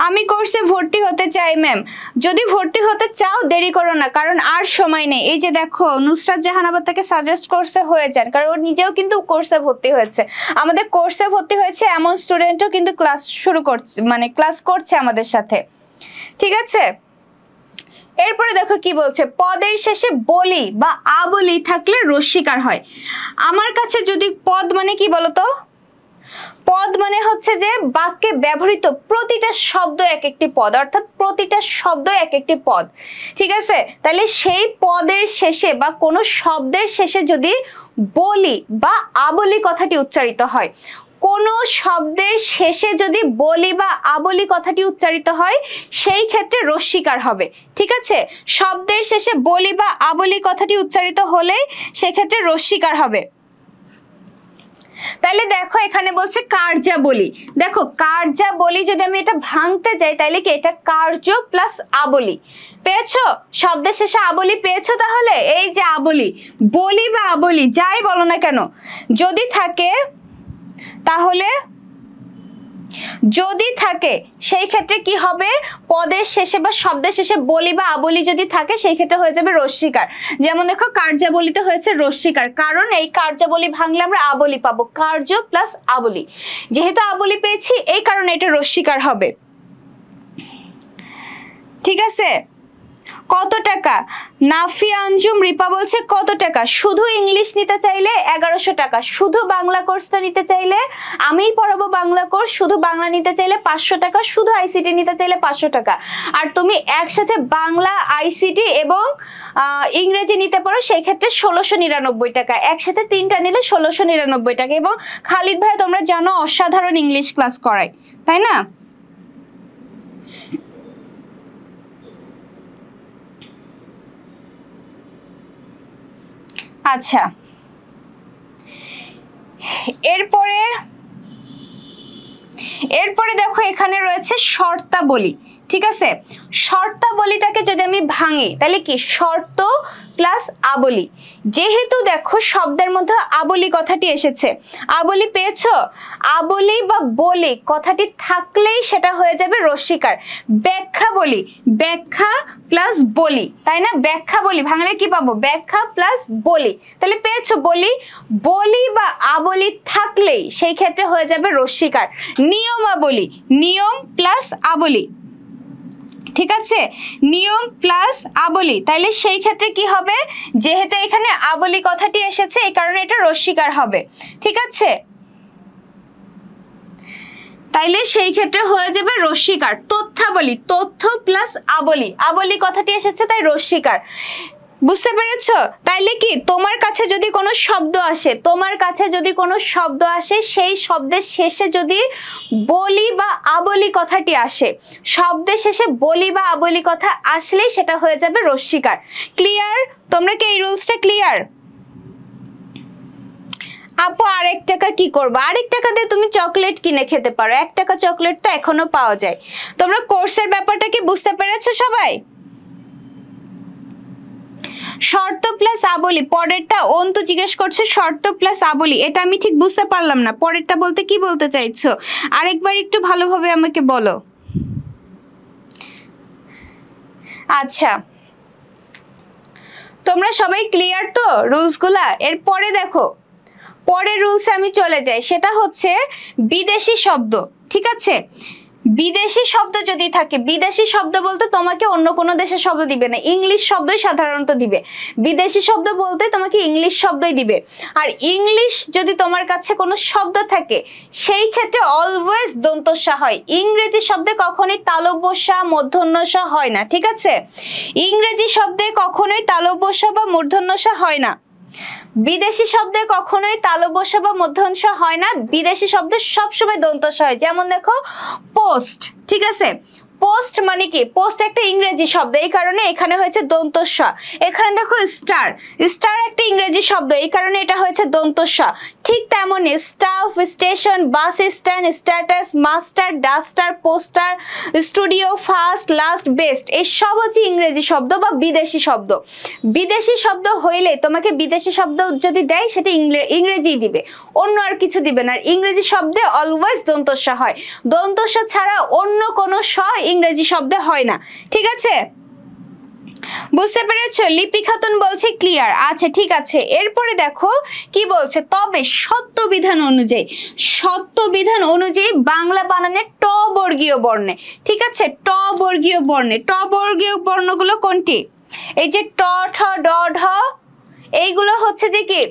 আমি কোর্সে ভর্তি হতে চাই ম্যাম। যদি ভর্তি হতে চাও দেরি করো না, কারণ আর সময় নেই। এই যে দেখো নুসরাত জাহান আবার তাকে সাজেস্ট কোর্সে হয়ে যান, কারণ ও নিজেও কিন্তু কোর্সে ভর্তি হয়েছে। আমাদের কোর্সে ভর্তি হয়েছে এমন স্টুডেন্টও কিন্তু ক্লাস শুরু করছে, মানে ক্লাস করছে আমাদের সাথে। ঠিক আছে, এরপরে দেখো কি বলছে, পদের শেষে বলি বা আবলি থাকলে রস্বীকার হয়। আমার কাছে যদি পদ মানে কি বলতো, পদ মানে হচ্ছে যে বাক্যে ব্যবহৃত প্রতিটা শব্দ এক একটি পদ, অর্থাৎ প্রতিটা শব্দ এক একটি পদ। ঠিক আছে, তাহলে সেই পদের শেষে বা কোনো শব্দের শেষে যদি বলি বা আবলি কথাটি উচ্চারিত হয়, কোনো শব্দের শেষে যদি বলি বা আবলি কথাটি উচ্চারিত হয় সেই ক্ষেত্রে রস্বীকার হবে। ঠিক আছে, শব্দের শেষে বলি বা আবলি কথাটি উচ্চারিত হলে সেক্ষেত্রে রস্বীকার হবে। তাহলে দেখো এখানে বলছে কার্যাবলী। দেখো কার্যাবলী যদি আমি এটা ভাঙতে যাই তাহলে কি এটা কার্য প্লাস আবলি, পেয়েছো? শব্দের শেষে আবলি পেয়েছো? তাহলে এই যে আবলি, বলি বা আবলি যাই বলো না কেন, যদি থাকে তাহলে, যদি থাকে সেই ক্ষেত্রে কি হবে, পদের শেষে বা শব্দের শেষে বলি বা আবলি যদি থাকে সেই ক্ষেত্রে হয়ে যাবে রস্বীকার। যেমন দেখো কার্যাবলীতে হয়েছে রস্বীকার, কারণ এই কার্যাবলী ভাঙলে আমরা আবলি পাবো, কার্য প্লাস আবলি। যেহেতু আবলি পেয়েছি এই কারণে এটা রস্বীকার হবে। ঠিক আছে, কত টাকা? নাফিয়া আঞ্জুম রিপা বলছে কত টাকা? শুধু ইংলিশ নিতে চাইলে 1100 টাকা, শুধু বাংলা কোর্সটা নিতে চাইলে আমিই পড়াবো বাংলা কোর্স, শুধু বাংলা নিতে চাইলে 500 টাকা, শুধু আইসিটি নিতে চাইলে 500 টাকা। আর তুমি একসাথে বাংলা, আইসিটি এবং ইংরেজি নিতে পারো, সেই ক্ষেত্রে 1699 টাকা। একসাথে তিনটা নিলে 1699 টাকা। এবং খালিদ ভাই তোমরা জানো অসাধারণ ইংলিশ ক্লাস করায়, তাই না? আচ্ছা, এরপরে দেখো এখানে রয়েছে শর্তাবলী। ঠিক আছে, শর্তাবলীটাকে যদি আমি ভাঙি তাহলে কি শর্ত প্লাস আবলী। যেহেতু দেখো শব্দের মধ্যে আবলী কথাটি এসেছে, আবলী পেয়েছো, আবলী বা বলি কথাটি থাকলেই সেটা হয়ে যাবে রস্যিকার। ব্যাখ্যা বলি, ব্যাখ্যা প্লাস বলি, তাই না? ব্যাখ্যা বলি ভাঙলে কি পাবো? ব্যাখ্যা প্লাস বলি। তাহলে পেয়েছো বলি, বলি বা আবলী থাকলেই সেই ক্ষেত্রে হয়ে যাবে রস্যিকার। নিয়মাবলী, নিয়ম প্লাস আবলী। ঠিক আছে, নিয়ম প্লাস আবলী, তাইলে সেই ক্ষেত্রে কি হবে? যেহেতু এখানে আবলী কথাটি এসেছে এই কারণে এটা রস্যিকার হবে। ঠিক আছে, তাইলে সেই ক্ষেত্রে হয়ে যাবে রস্যিকার। তথ্যাবলী, তথ্য প্লাস আবলী, আবলী কথাটি এসেছে তাই রস্যিকার। বুঝতে পেরেছো? তাইলে কি তোমার কাছে যদি কোনো শব্দ আসে, তোমার কাছে যদি কোনো শব্দ আসে, সেই শব্দের শেষে যদি বলি বা আবলী কথাটি আসে, শব্দের শেষে বলি বা আবলী কথা আসলেই সেটা হয়ে যাবে রস্যিকার। ক্লিয়ার? তোমরা কি এই রুলসটা ক্লিয়ার? আপু আরেক টাকা কি করবা? আরেক টাকা দিয়ে তুমি চকলেট কিনে খেতে পারো, 1 টাকা চকলেট তো এখনো পাওয়া যায়। তোমরা কোর্সের ব্যাপারটা কি বুঝতে পেরেছো সবাই? শর্ত প্লাস আবলী, পরেরটা অন্তু জিজ্ঞেস করছে শর্ত প্লাস আবলী, এটা আমি ঠিক বুঝতে পারলাম না, পরেরটা বলতে কি বলতে চাইছো? আরেকবার একটু ভালোভাবে আমাকে বলো। আচ্ছা, তোমরা সবাই ক্লিয়ার তো রুলসগুলা? এরপরে দেখো পরের রুলসে আমি চলে যাই, সেটা হচ্ছে বিদেশি শব্দ। ঠিক আছে, বিদেশি শব্দ যদি থাকে, বিদেশি শব্দ বলতে তোমাকে অন্য কোনো দেশের শব্দ দিবে না, ইংলিশ শব্দই সাধারণত দিবে। বিদেশি শব্দ বলতে তোমাকে ইংলিশ শব্দই দিবে। আর ইংলিশ যদি তোমার কাছে কোনো শব্দ থাকে সেই ক্ষেত্রে অলওয়েজ দন্তস্য হয়। ইংরেজি শব্দে কখনোই তালব্য-স মূর্ধন্য-স হয় না। ঠিক আছে, ইংরেজি শব্দে কখনোই তালব্য-স বা মূর্ধন্য-স হয় না। বিদেশি শব্দে কখনোই তালব্য-স বা মূর্ধন্য-স হয় না। বিদেশি শব্দে সবসময় দন্তস্য হয়। যেমন দেখো পোস্ট, ঠিক আছে, পোস্ট মানে কি? পোস্ট একটা ইংরেজি শব্দ, এই কারণে এখানে হয়েছে দন্তস্য। এখানে দেখো স্টার, স্টার একটা ইংরেজি শব্দ, এই কারণে এটা হয়েছে দন্তস্য। ঠিক তেমনি staff, station, bus stand, status, master, duster, poster, studio, first, last, best, এই সব হচ্ছে ইংরেজি শব্দ বা বিদেশি শব্দ। বিদেশি শব্দ হইলে তোমাকে বিদেশি শব্দ যদি দেয় সেটা ইংরেজি দিবে, অন্য আর কিছু দিবে না। আর ইংরেজি শব্দে অলওয়েজ দন্তস্য হয়, দন্তস্য ছাড়া অন্য কোনো স ইংরেজি শব্দে হয় না। ঠিক আছে, বুঝতে পেরেছো? লিপি খাতুন বলছে ক্লিয়ার। আচ্ছা ঠিক আছে, এরপরে দেখো কি বলছে, তবে সত্য বিধান অনুযায়ী, সত্য বিধান অনুযায়ী বাংলা বানানে ট বর্গীয় বর্ণে। ঠিক আছে, ট বর্গীয় বর্ণে, ট বর্গীয় বর্ণগুলো কোনটি? এই যে ট, ঠ, ড, ঢ, এইগুলো হচ্ছে যে কি,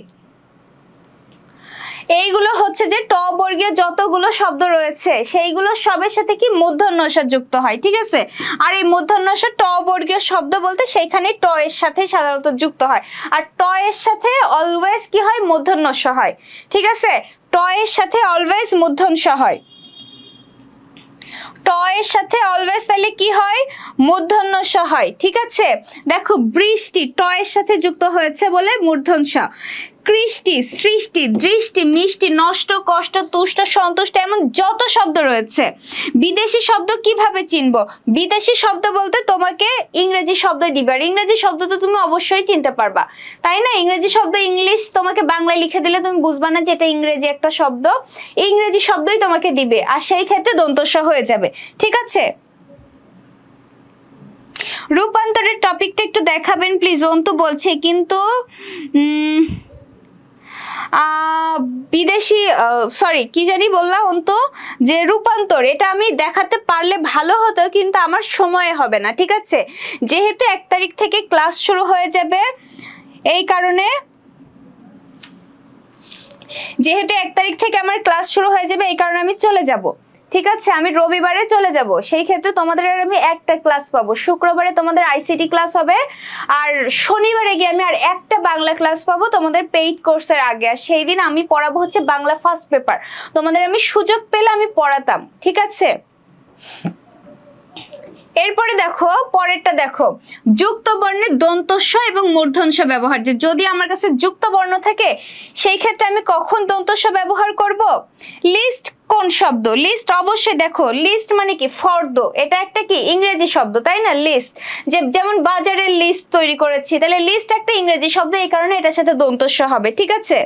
এইগুলো হচ্ছে যে ট বর্গীয় যতগুলো শব্দ রয়েছে সেইগুলো সবের সাথে কি মূর্ধন্য ষ যুক্ত হয়। ঠিক আছে, আর এই মূর্ধন্য ষ ট বর্গীয় শব্দ বলতে সেইখানে ট এর সাথে সাধারণত যুক্ত হয়। আর ট এর সাথে অলওয়েজ কি হয়? মূর্ধন্য ষ হয়। ঠিক আছে, ট এর সাথে অলওয়েজ মূর্ধন্য ষ হয়। ট এর সাথে অলওয়েজ তাহলে কি হয়? মূর্ধন্য ষ হয়। ঠিক আছে, দেখো বৃষ্টি ট এর সাথে যুক্ত হয়েছে বলে মূর্ধন্য ষ। কৃষ্টি, সৃষ্টি, দৃষ্টি, মিষ্টি, নষ্ট, কষ্ট, তুষ্ট, সন্তুষ্ট, এমন যত শব্দ রয়েছে। বিদেশি শব্দ কিভাবে চিনবো? বিদেশি শব্দ বলতে তোমাকে ইংরেজি শব্দই দিবে, আর ইংরেজি শব্দ তো তুমি অবশ্যই চিনতে পারবা, তাই না? ইংরেজি শব্দ ইংলিশ তোমাকে বাংলায় লিখে দিলে তুমি বুঝবা না যে এটা ইংরেজি একটা শব্দ, ইংরেজি শব্দই তোমাকে দিবে, আর সেই ক্ষেত্রে দন্তস্য হয়ে যাবে। ঠিক আছে, রূপান্তরের টপিকটা একটু দেখাবেন প্লিজ। অন্তু বলছে কিন্তু বিদেশি সরি কি জানি বললাম অন্ত, যে রূপান্তর, এটা আমি দেখাতে পারলে ভালো হতো কিন্তু আমার সময় হবে না। ঠিক আছে, যেহেতু 1 তারিখ থেকে ক্লাস শুরু হয়ে যাবে, এই কারণে যেহেতু 1 তারিখ থেকে আমার ক্লাস শুরু হয়ে যাবে এই কারণে আমি চলে যাব। ঠিক আছে, আমি রবিবারে চলে যাব, সেই ক্ষেত্রে তোমাদের আর আমি একটা ক্লাস পাবো। শুক্রবারে তোমাদের আইসিটি ক্লাস হবে, আর শনিবারে গিয়ে আমি আর একটা বাংলা ক্লাস পাবো তোমাদের পেইড কোর্সের আগে। আর সেই দিন আমি পড়াবো হচ্ছে বাংলা ফার্স্ট পেপার। তোমাদের আমি সুযোগ পেলে আমি পড়াতাম। ঠিক আছে, এরপরে দেখো পরেরটা, দেখো যুক্ত বর্ণে দন্তস্ব এবং মূর্ধন্য ব্যবহার। যে যদি আমার কাছে যুক্ত বর্ণ থাকে সেই ক্ষেত্রে আমি কখন দন্তস্ব ব্যবহার করব? লিস্ট কোন শব্দ? লিস্ট অবশ্যই দেখো, লিস্ট মানে কি? ফর্দ, এটা একটা কি ইংরেজি শব্দ, তাই না? লিস্ট, যেমন বাজারের লিস্ট তৈরি করেছি, তাহলে লিস্ট একটা ইংরেজি শব্দ, এই কারণে এটার সাথে দন্তস্ব হবে। ঠিক আছে,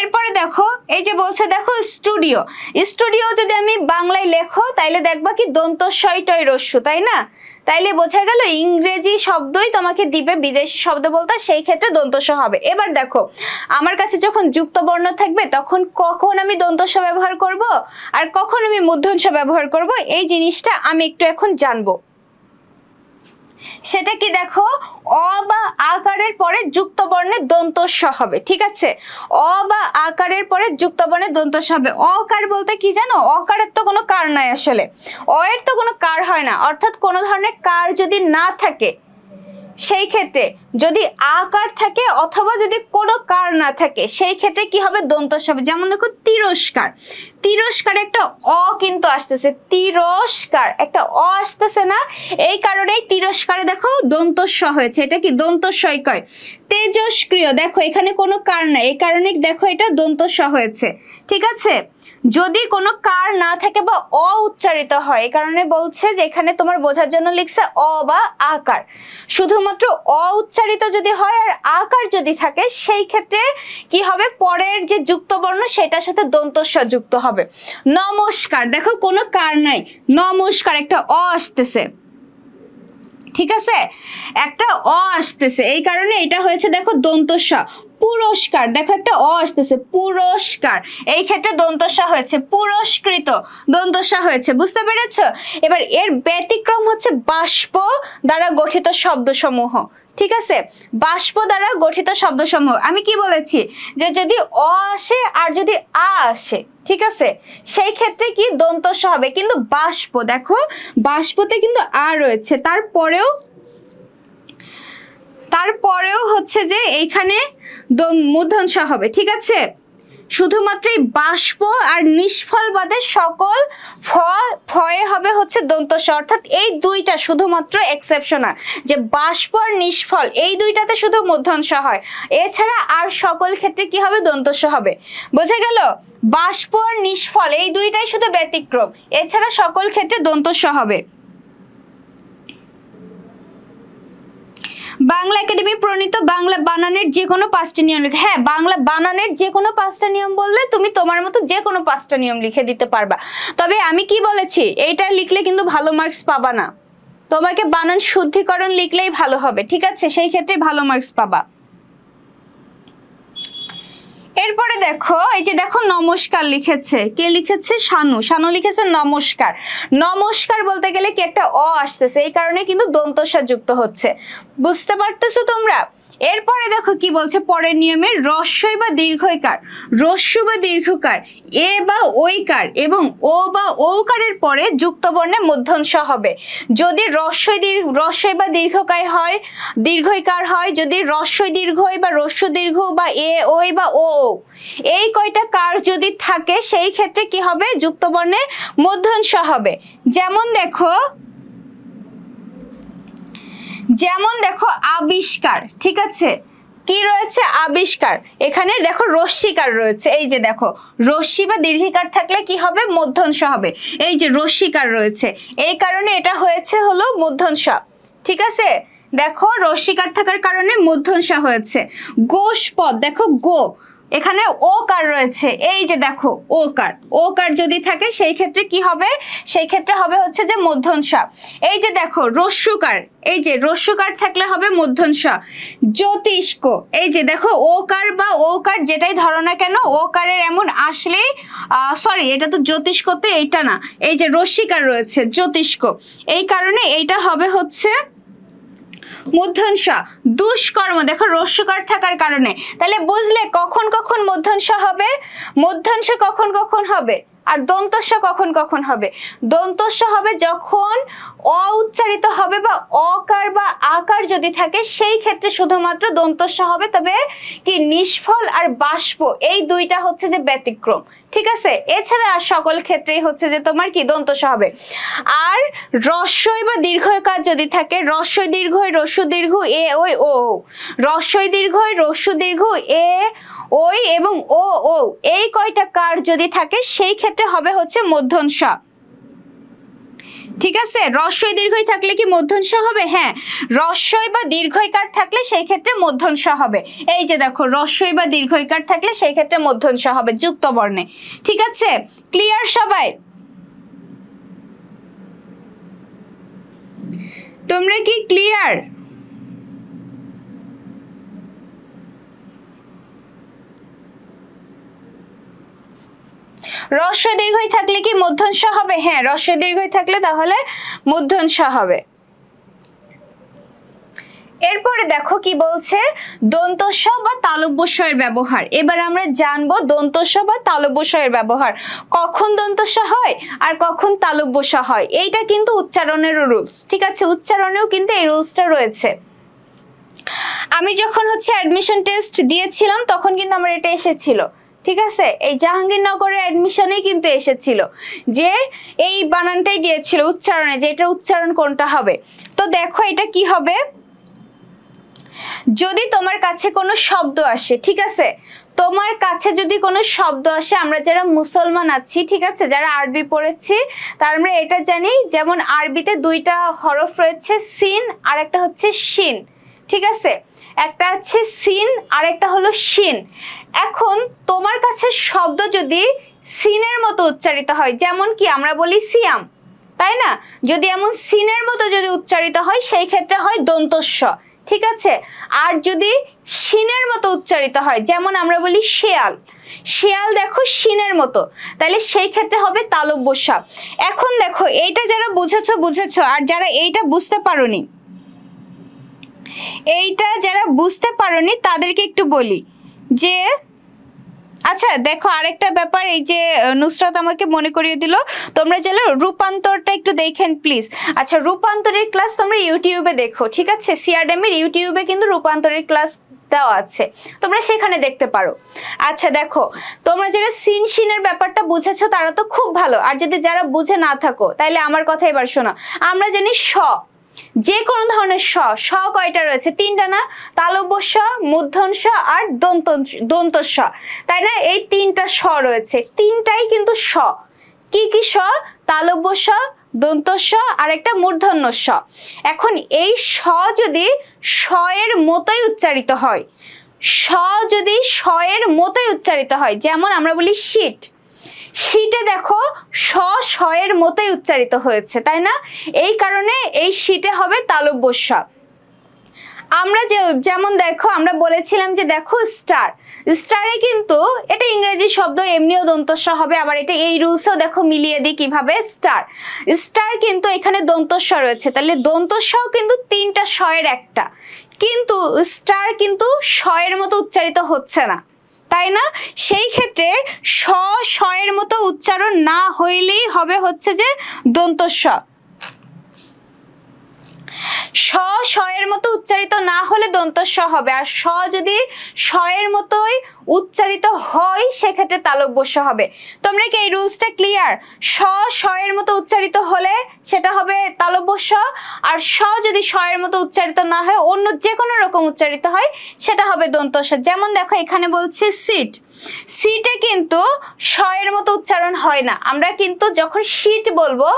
এরপরে দেখো এই যে বলছে, দেখো স্টুডিও, স্টুডিও যদি আমি বাংলায় লেখো তাইলে দেখবা কি দন্তস্বইটয় রস্যু, তাই না? তাইলে বোঝা গেল ইংরেজি শব্দই তোমাকে দিবে বিদেশি শব্দ বলতে, সেই ক্ষেত্রে দন্তস্ব হবে। এবার দেখো আমার কাছে যখন যুক্ত বর্ণ থাকবে তখন কখন আমি দন্তস্ব ব্যবহার করব আর কখন আমি মূর্ধন্য ব্যবহার করব, এই জিনিসটা আমি একটু এখন জানবো। সেটা কি দেখো, অ বা আকারের পরে যুক্ত বর্ণে দন্তস্ব হবে। ঠিক আছে, অ বা আকারের পরে যুক্ত বর্ণে দন্তস্ব হবে। অকার বলতে কি জানো? অকারের তো কোনো কার নাই আসলে, অ এর তো কোনো কার হয় না, অর্থাৎ কোনো ধরনের কার যদি না থাকে সেই ক্ষেত্রে, যদি আকার থাকে অথবা যদি কোনো কার না থাকে সেই ক্ষেত্রে কি হবে? দন্তস্ব হবে। যেমন দেখো তিরস্কার, তিরস্কারে একটা অ কিন্তু আসতেছে, তিরস্কার একটা অ আসতেছে না, এই কারণেই তিরস্কারে দেখো দন্তস্ব হয়েছে, এটা কি দন্তস্বই কয়। তেজস্ক্রিয়, দেখো এখানে কোনো কার নাই, এই কারণে দেখো এটা দন্তস্ব হয়েছে। ঠিক আছে, যদি কোনো কার না থাকে বা অ উচ্চারিত হয়, এই কারণে বলছে যে এখানে তোমার বোঝার জন্য লিখছে অ বা আকার। শুধুমাত্র অ উচ্চারিত যদি হয় আর আকার যদি থাকে সেই ক্ষেত্রে কি হবে? পরের যে যুক্ত বর্ণ সেটার সাথে দন্তস্ব যুক্ত হবে। নমস্কার, দেখো কোনো কার নাই, নমস্কার একটা অ আসতেছে। ঠিক আছে, একটা অ আসতেছে, এই কারণে এটা হয়েছে দেখো দন্তস্ব। পুরস্কার, দেখো একটা অ আসতেছে, পুরস্কার, এই ক্ষেত্রে দন্তস্ব হয়েছে। পুরস্কৃত, দন্তস্ব হয়েছে। বুঝতে পেরেছো? এবার এর ব্যতিক্রম হচ্ছে বাষ্প দ্বারা গঠিত শব্দসমূহ। ঠিক আছে, বাষ্প দ্বারা গঠিত শব্দসমূহ, আমি কি বলেছি যে যদি অ আসে আর যদি আ আসে, ঠিক আছে, সেই ক্ষেত্রে কি দন্তস্ব হবে। কিন্তু বাষ্প, দেখো বাষ্পতে কিন্তু আ রয়েছে, তারপরেও হচ্ছে যে এইখানে মূর্ধন্য হবে। ঠিক আছে, শুধুমাত্র এই বাষ্প আর নিষ্ফল বাদে সকল ফয়ে হবে হচ্ছে দন্তস্ব, অর্থাৎ এই দুইটা শুধুমাত্র এক্সেপশনাল, যে বাষ্প আর নিষ্ফল এই দুইটাতে শুধু মূর্ধন্য হয়, এছাড়া আর সকল ক্ষেত্রে কি হবে? দন্তস্ব হবে। বোঝা গেল? বাষ্প আর নিষ্ফল এই দুইটাই শুধু ব্যতিক্রম, এছাড়া সকল ক্ষেত্রে দন্তস্ব হবে। বাংলা একাডেমি প্রণীত বাংলা বানানের যে কোনো 5টি নিয়ম লিখে। হ্যাঁ, বাংলা বানানের যে কোনো 5টা নিয়ম বললে তুমি তোমার মতো যে কোনো 5টা নিয়ম লিখে দিতে পারবা। তবে আমি কি বলেছি, এইটা লিখলে কিন্তু ভালো মার্কস পাবা না, তোমাকে বানান শুদ্ধিকরণ লিখলেই ভালো হবে। ঠিক আছে, সেই ক্ষেত্রে ভালো মার্কস পাবা। এরপরে দেখো এই যে দেখো নমস্কার লিখেছে, কে লিখেছে? শানু, শানু লিখেছে নমস্কার। নমস্কার বলতে গেলে কি একটা অ আসতেছে, এই কারণে কিন্তু দন্তস্ব যুক্ত হচ্ছে। বুঝতে পারতেছো তোমরা? এরপরে দেখো কি বলছে পরের নিয়মে, রস্বই বা দীর্ঘইকার, রস্যু বা দীর্ঘকার, এ বা ঐকার এবং ও বা ঔকারের পরে যুক্ত বর্ণে মূর্ধন্য হবে। যদি রস্বই বা দীর্ঘকার হয়, দীর্ঘইকার হয়, যদি রস্বই দীর্ঘই বা রস্য দীর্ঘ বা এ ওই বা ও এই কয়টা কার যদি থাকে সেই ক্ষেত্রে কি হবে? যুক্ত বর্ণে মূর্ধন্য হবে। যেমন দেখো আবিষ্কার, ঠিক আছে, কি রয়েছে? আবিষ্কার, এখানে দেখো রস্যিকার রয়েছে, এই যে দেখো রস্যি বা দীর্ঘিকার থাকলে কি হবে? মূর্ধন্য হবে। এই যে রস্যিকার রয়েছে, এই কারণে এটা হয়েছে হলো মূর্ধন্য। ঠিক আছে, দেখো রস্যিকার থাকার কারণে মূর্ধন্য হয়েছে। গোষ্পদ, দেখো এখানে ওকার রয়েছে, এই যে দেখো ওকার, ওকার যদি থাকে সেই ক্ষেত্রে কি হবে, সেই ক্ষেত্রে হবে হচ্ছে যে মূর্ধন্য ষ। এই যে দেখো রস্যকার, এই যে রস্যকার থাকলে হবে মূর্ধন্য ষ। জ্যোতিষ্ক, এই যে দেখো ওকার বা ওকার যেটাই ধরো না কেন, ওকারের এমন আসলে সরি এটা তো জ্যোতিষ্কতে, এইটা না, এই যে রস্যিকার রয়েছে জ্যোতিষ্ক, এই কারণে এইটা হবে হচ্ছে মূর্ধন্য ষ। দুষ্কর্ম, দেখো রস্যকার থাকার কারণে, তাহলে বুঝলে কখন কখন মূর্ধন্য ষ হবে, মূর্ধন্য ষ কখন কখন হবে, আর দন্ত স কখন কখন হবে। দন্ত স হবে যখন অ উচ্চারিত হবে বা অকার বা আকার যদি থাকে সেই ক্ষেত্রে শুধুমাত্র দন্ত স হবে, তবে কি নিষ্ফল আর বাষ্প এই দুইটা হচ্ছে যে ব্যতিক্রম, ঠিক আছে। এছাড়া সকল ক্ষেত্রেই হচ্ছে যে তোমার কি দন্ত স হবে। আর রস্বই বা দীর্ঘকার যদি থাকে, রস্বই দীর্ঘই রস্যু দীর্ঘ এ ওই ও, রস্বই দীর্ঘই রস্যু দীর্ঘ এ ওই এবং ও ও, এই কয়টা কার যদি থাকে সেই ক্ষেত্রে হবে হচ্ছে মূর্ধন্য ষ, ঠিক আছে। রস্বই দীর্ঘই থাকলে কি মূর্ধন্য ষ হবে? হ্যাঁ, রস্বই বা দীর্ঘইকার থাকলে সেই ক্ষেত্রে মূর্ধন্য ষ হবে। এই যে দেখো রস্বই বা দীর্ঘইকার থাকলে সেই ক্ষেত্রে মূর্ধন্য ষ হবে যুক্ত বর্ণে, ঠিক আছে। ক্লিয়ার সবাই? তোমরা কি ক্লিয়ার? রস্বই দীর্ঘই থাকলে কি মূর্ধন্য ষ হবে? হ্যাঁ, রস্বই দীর্ঘই থাকলে তাহলে মূর্ধন্য ষ হবে। এরপরে দেখো কি বলছে, দন্ত স বা তালব্য স এর ব্যবহার। এবার আমরা জানবো দন্ত স বা তালব্য স এর ব্যবহার, কখন দন্ত স হয় আর কখন তালব্য স হয়। এইটা কিন্তু উচ্চারণেরও রুলস, ঠিক আছে, উচ্চারণেও কিন্তু এই রুলসটা রয়েছে। আমি যখন হচ্ছে অ্যাডমিশন টেস্ট দিয়েছিলাম তখন কিন্তু আমার এটা এসেছিল, ঠিক আছে, এই জাহাঙ্গীরনগরের অ্যাডমিশনেই কিন্তু এসেছিল যে এই বানানটাই দিয়েছিল উচ্চারণে, যে এটা উচ্চারণ কোনটা হবে। তো দেখো এটা কি হবে, যদি তোমার কাছে কোনো শব্দ আসে, ঠিক আছে, তোমার কাছে যদি কোনো শব্দ আসে, আমরা যারা মুসলমান আছি, ঠিক আছে, যারা আরবি পড়েছি তার আমরা এটা জানি, যেমন আরবিতে দুইটা হরফ রয়েছে, সিন আর একটা হচ্ছে শিন, ঠিক আছে, একটা আছে সিন আর একটা হলো শিন। এখন তোমার কাছে শব্দ যদি সিনের মতো উচ্চারিত হয়, যেমন কি আমরা বলি সিয়াম, তাই না, যদি এমন সিনের মতো যদি উচ্চারিত হয় সেই ক্ষেত্রে হয় দন্ত স, ঠিক আছে। আর যদি শিনের মতো উচ্চারিত হয়, যেমন আমরা বলি শেয়াল, শেয়াল দেখো শিনের মতো, তাহলে সেই ক্ষেত্রে হবে তালব্য স। এখন দেখো এইটা যারা বুঝেছো বুঝেছো, আর যারা এইটা বুঝতে পারোনি, এইটা যারা বুঝতে পারোনি তাদেরকে একটু বলি যে, আচ্ছা দেখো আরেকটা ব্যাপার, এই যে নুসরাত আমাকে মনে করিয়ে দিল, তোমরা চাইলে রূপান্তরটা একটু দেখেন প্লিজ। আচ্ছা রূপান্তরের ক্লাস তোমরা ইউটিউবে দেখো, ঠিক আছে, সিআরডেম এর ইউটিউবে কিন্তু রূপান্তরের ক্লাস দেওয়া আছে, তোমরা সেখানে দেখতে পারো। আচ্ছা দেখো তোমরা যারা সিন শিনের ব্যাপারটা বুঝেছো তারা তো খুব ভালো, আর যদি যারা বুঝে না থাকো তাহলে আমার কথা এবার শোনো। আমরা জানি স, যে কোনো ধরনের স, স কয়টা রয়েছে? তিনটা না, তালব্য স, মূর্ধন্য স আর দন্ত স, তাই না, এই তিনটা স রয়েছে, তিনটাই কিন্তু স। কি কি স? তালব্য স, দন্ত স আর একটা মূর্ধন্য স। এখন এই স যদি স এর মতোই উচ্চারিত হয়, স যদি স এর মতোই উচ্চারিত হয়, যেমন আমরা বলি শীত, শীতে দেখো স স এর মতোই উচ্চারিত হয়েছে, তাই না, এই কারণে এই শীতে হবে তালব্য স। আমরা যেমন দেখো আমরা বলেছিলাম যে দেখো স্টার, স্টারে কিন্তু এটা ইংরেজি শব্দ, এমনিও দন্ত স হবে, আবার এটা এই রুলসেও দেখো মিলিয়ে দিই কিভাবে, স্টার, স্টার কিন্তু এখানে দন্ত স রয়েছে, তাহলে দন্ত স কিন্তু তিনটা স এর একটা, কিন্তু স্টার কিন্তু স এর মতো উচ্চারিত হচ্ছে না, তাই না, সেই ক্ষেত্রে স স এর মতো উচ্চারণ না হইলেই হবে হচ্ছে যে দন্ত স। স স এর মতো উচ্চারিত না হলে দন্ত স হবে, আর স যদি স এর মতোই উচ্চারিত হয় সেক্ষেত্রে তালব্য স হবে। তোমরা কি এই রুলসটা ক্লিয়ার? স স এর মতো উচ্চারিত হলে সেটা হবে তালব্য স, আর স যদি স এর মতো উচ্চারিত না হয়, অন্য যে কোনো রকম উচ্চারিত হয় সেটা হবে দন্ত স। যেমন দেখো এখানে বলছে সিট, সিটে কিন্তু স এর মতো উচ্চারণ হয় না, আমরা কিন্তু যখন শীট বলবো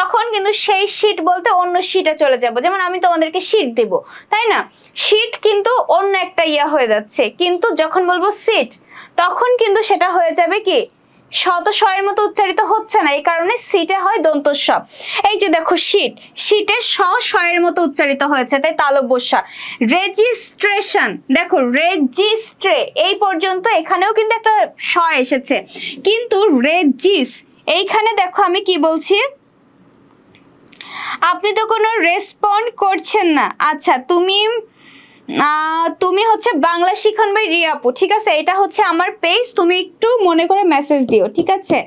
তখন কিন্তু সেই শীট বলতে অন্য শীটে চলে যাব, যেমন আমি আমি তোমাদেরকে শীট দেব, তাই না? শীট কিন্তু অন্য একটা ইয়া হয়ে যাচ্ছে, কিন্তু যখন বলবো সিট তখন কিন্তু সেটা হয়ে যাবে কি শত শয়ের মতো উচ্চারিত হচ্ছে না, এই কারণে সিটে হয় দন্ত স। এই যে দেখো শীট, শীটে স শয়ের মতো উচ্চারিত হয়েছে, তাই তালব্য স। রেজিস্ট্রেশন, দেখো রেজিস্ট্রে এই পর্যন্ত এখানেও কিন্তু একটা স এসেছে, কিন্তু রেজিস এইখানে দেখো আমি কি বলছি, আপনি তো কোনো রেসপন্ড করছেন না। আচ্ছা তুমি হচ্ছে বাংলা শিখন বাই রিয়া আপু, ঠিক আছে? এটা হচ্ছে আমার পেজ, তুমি একটু মনে করে মেসেজ দিও, ঠিক আছে?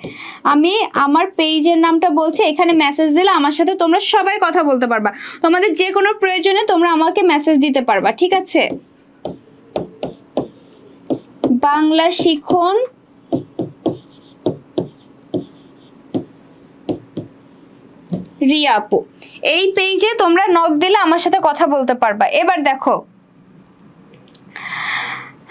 আমি আমার পেজের নামটা বলছি, এখানে মেসেজ দিলে আমার সাথে তোমরা সবাই কথা বলতে পারবা, তোমাদের যে কোনো প্রয়োজনে তোমরা আমাকে মেসেজ দিতে পারবা, ঠিক আছে? বাংলা শিখন রিয়া আপু, এই পেজে তোমরা নক দিলে আমার সাথে কথা বলতে পারবা। এবার দেখো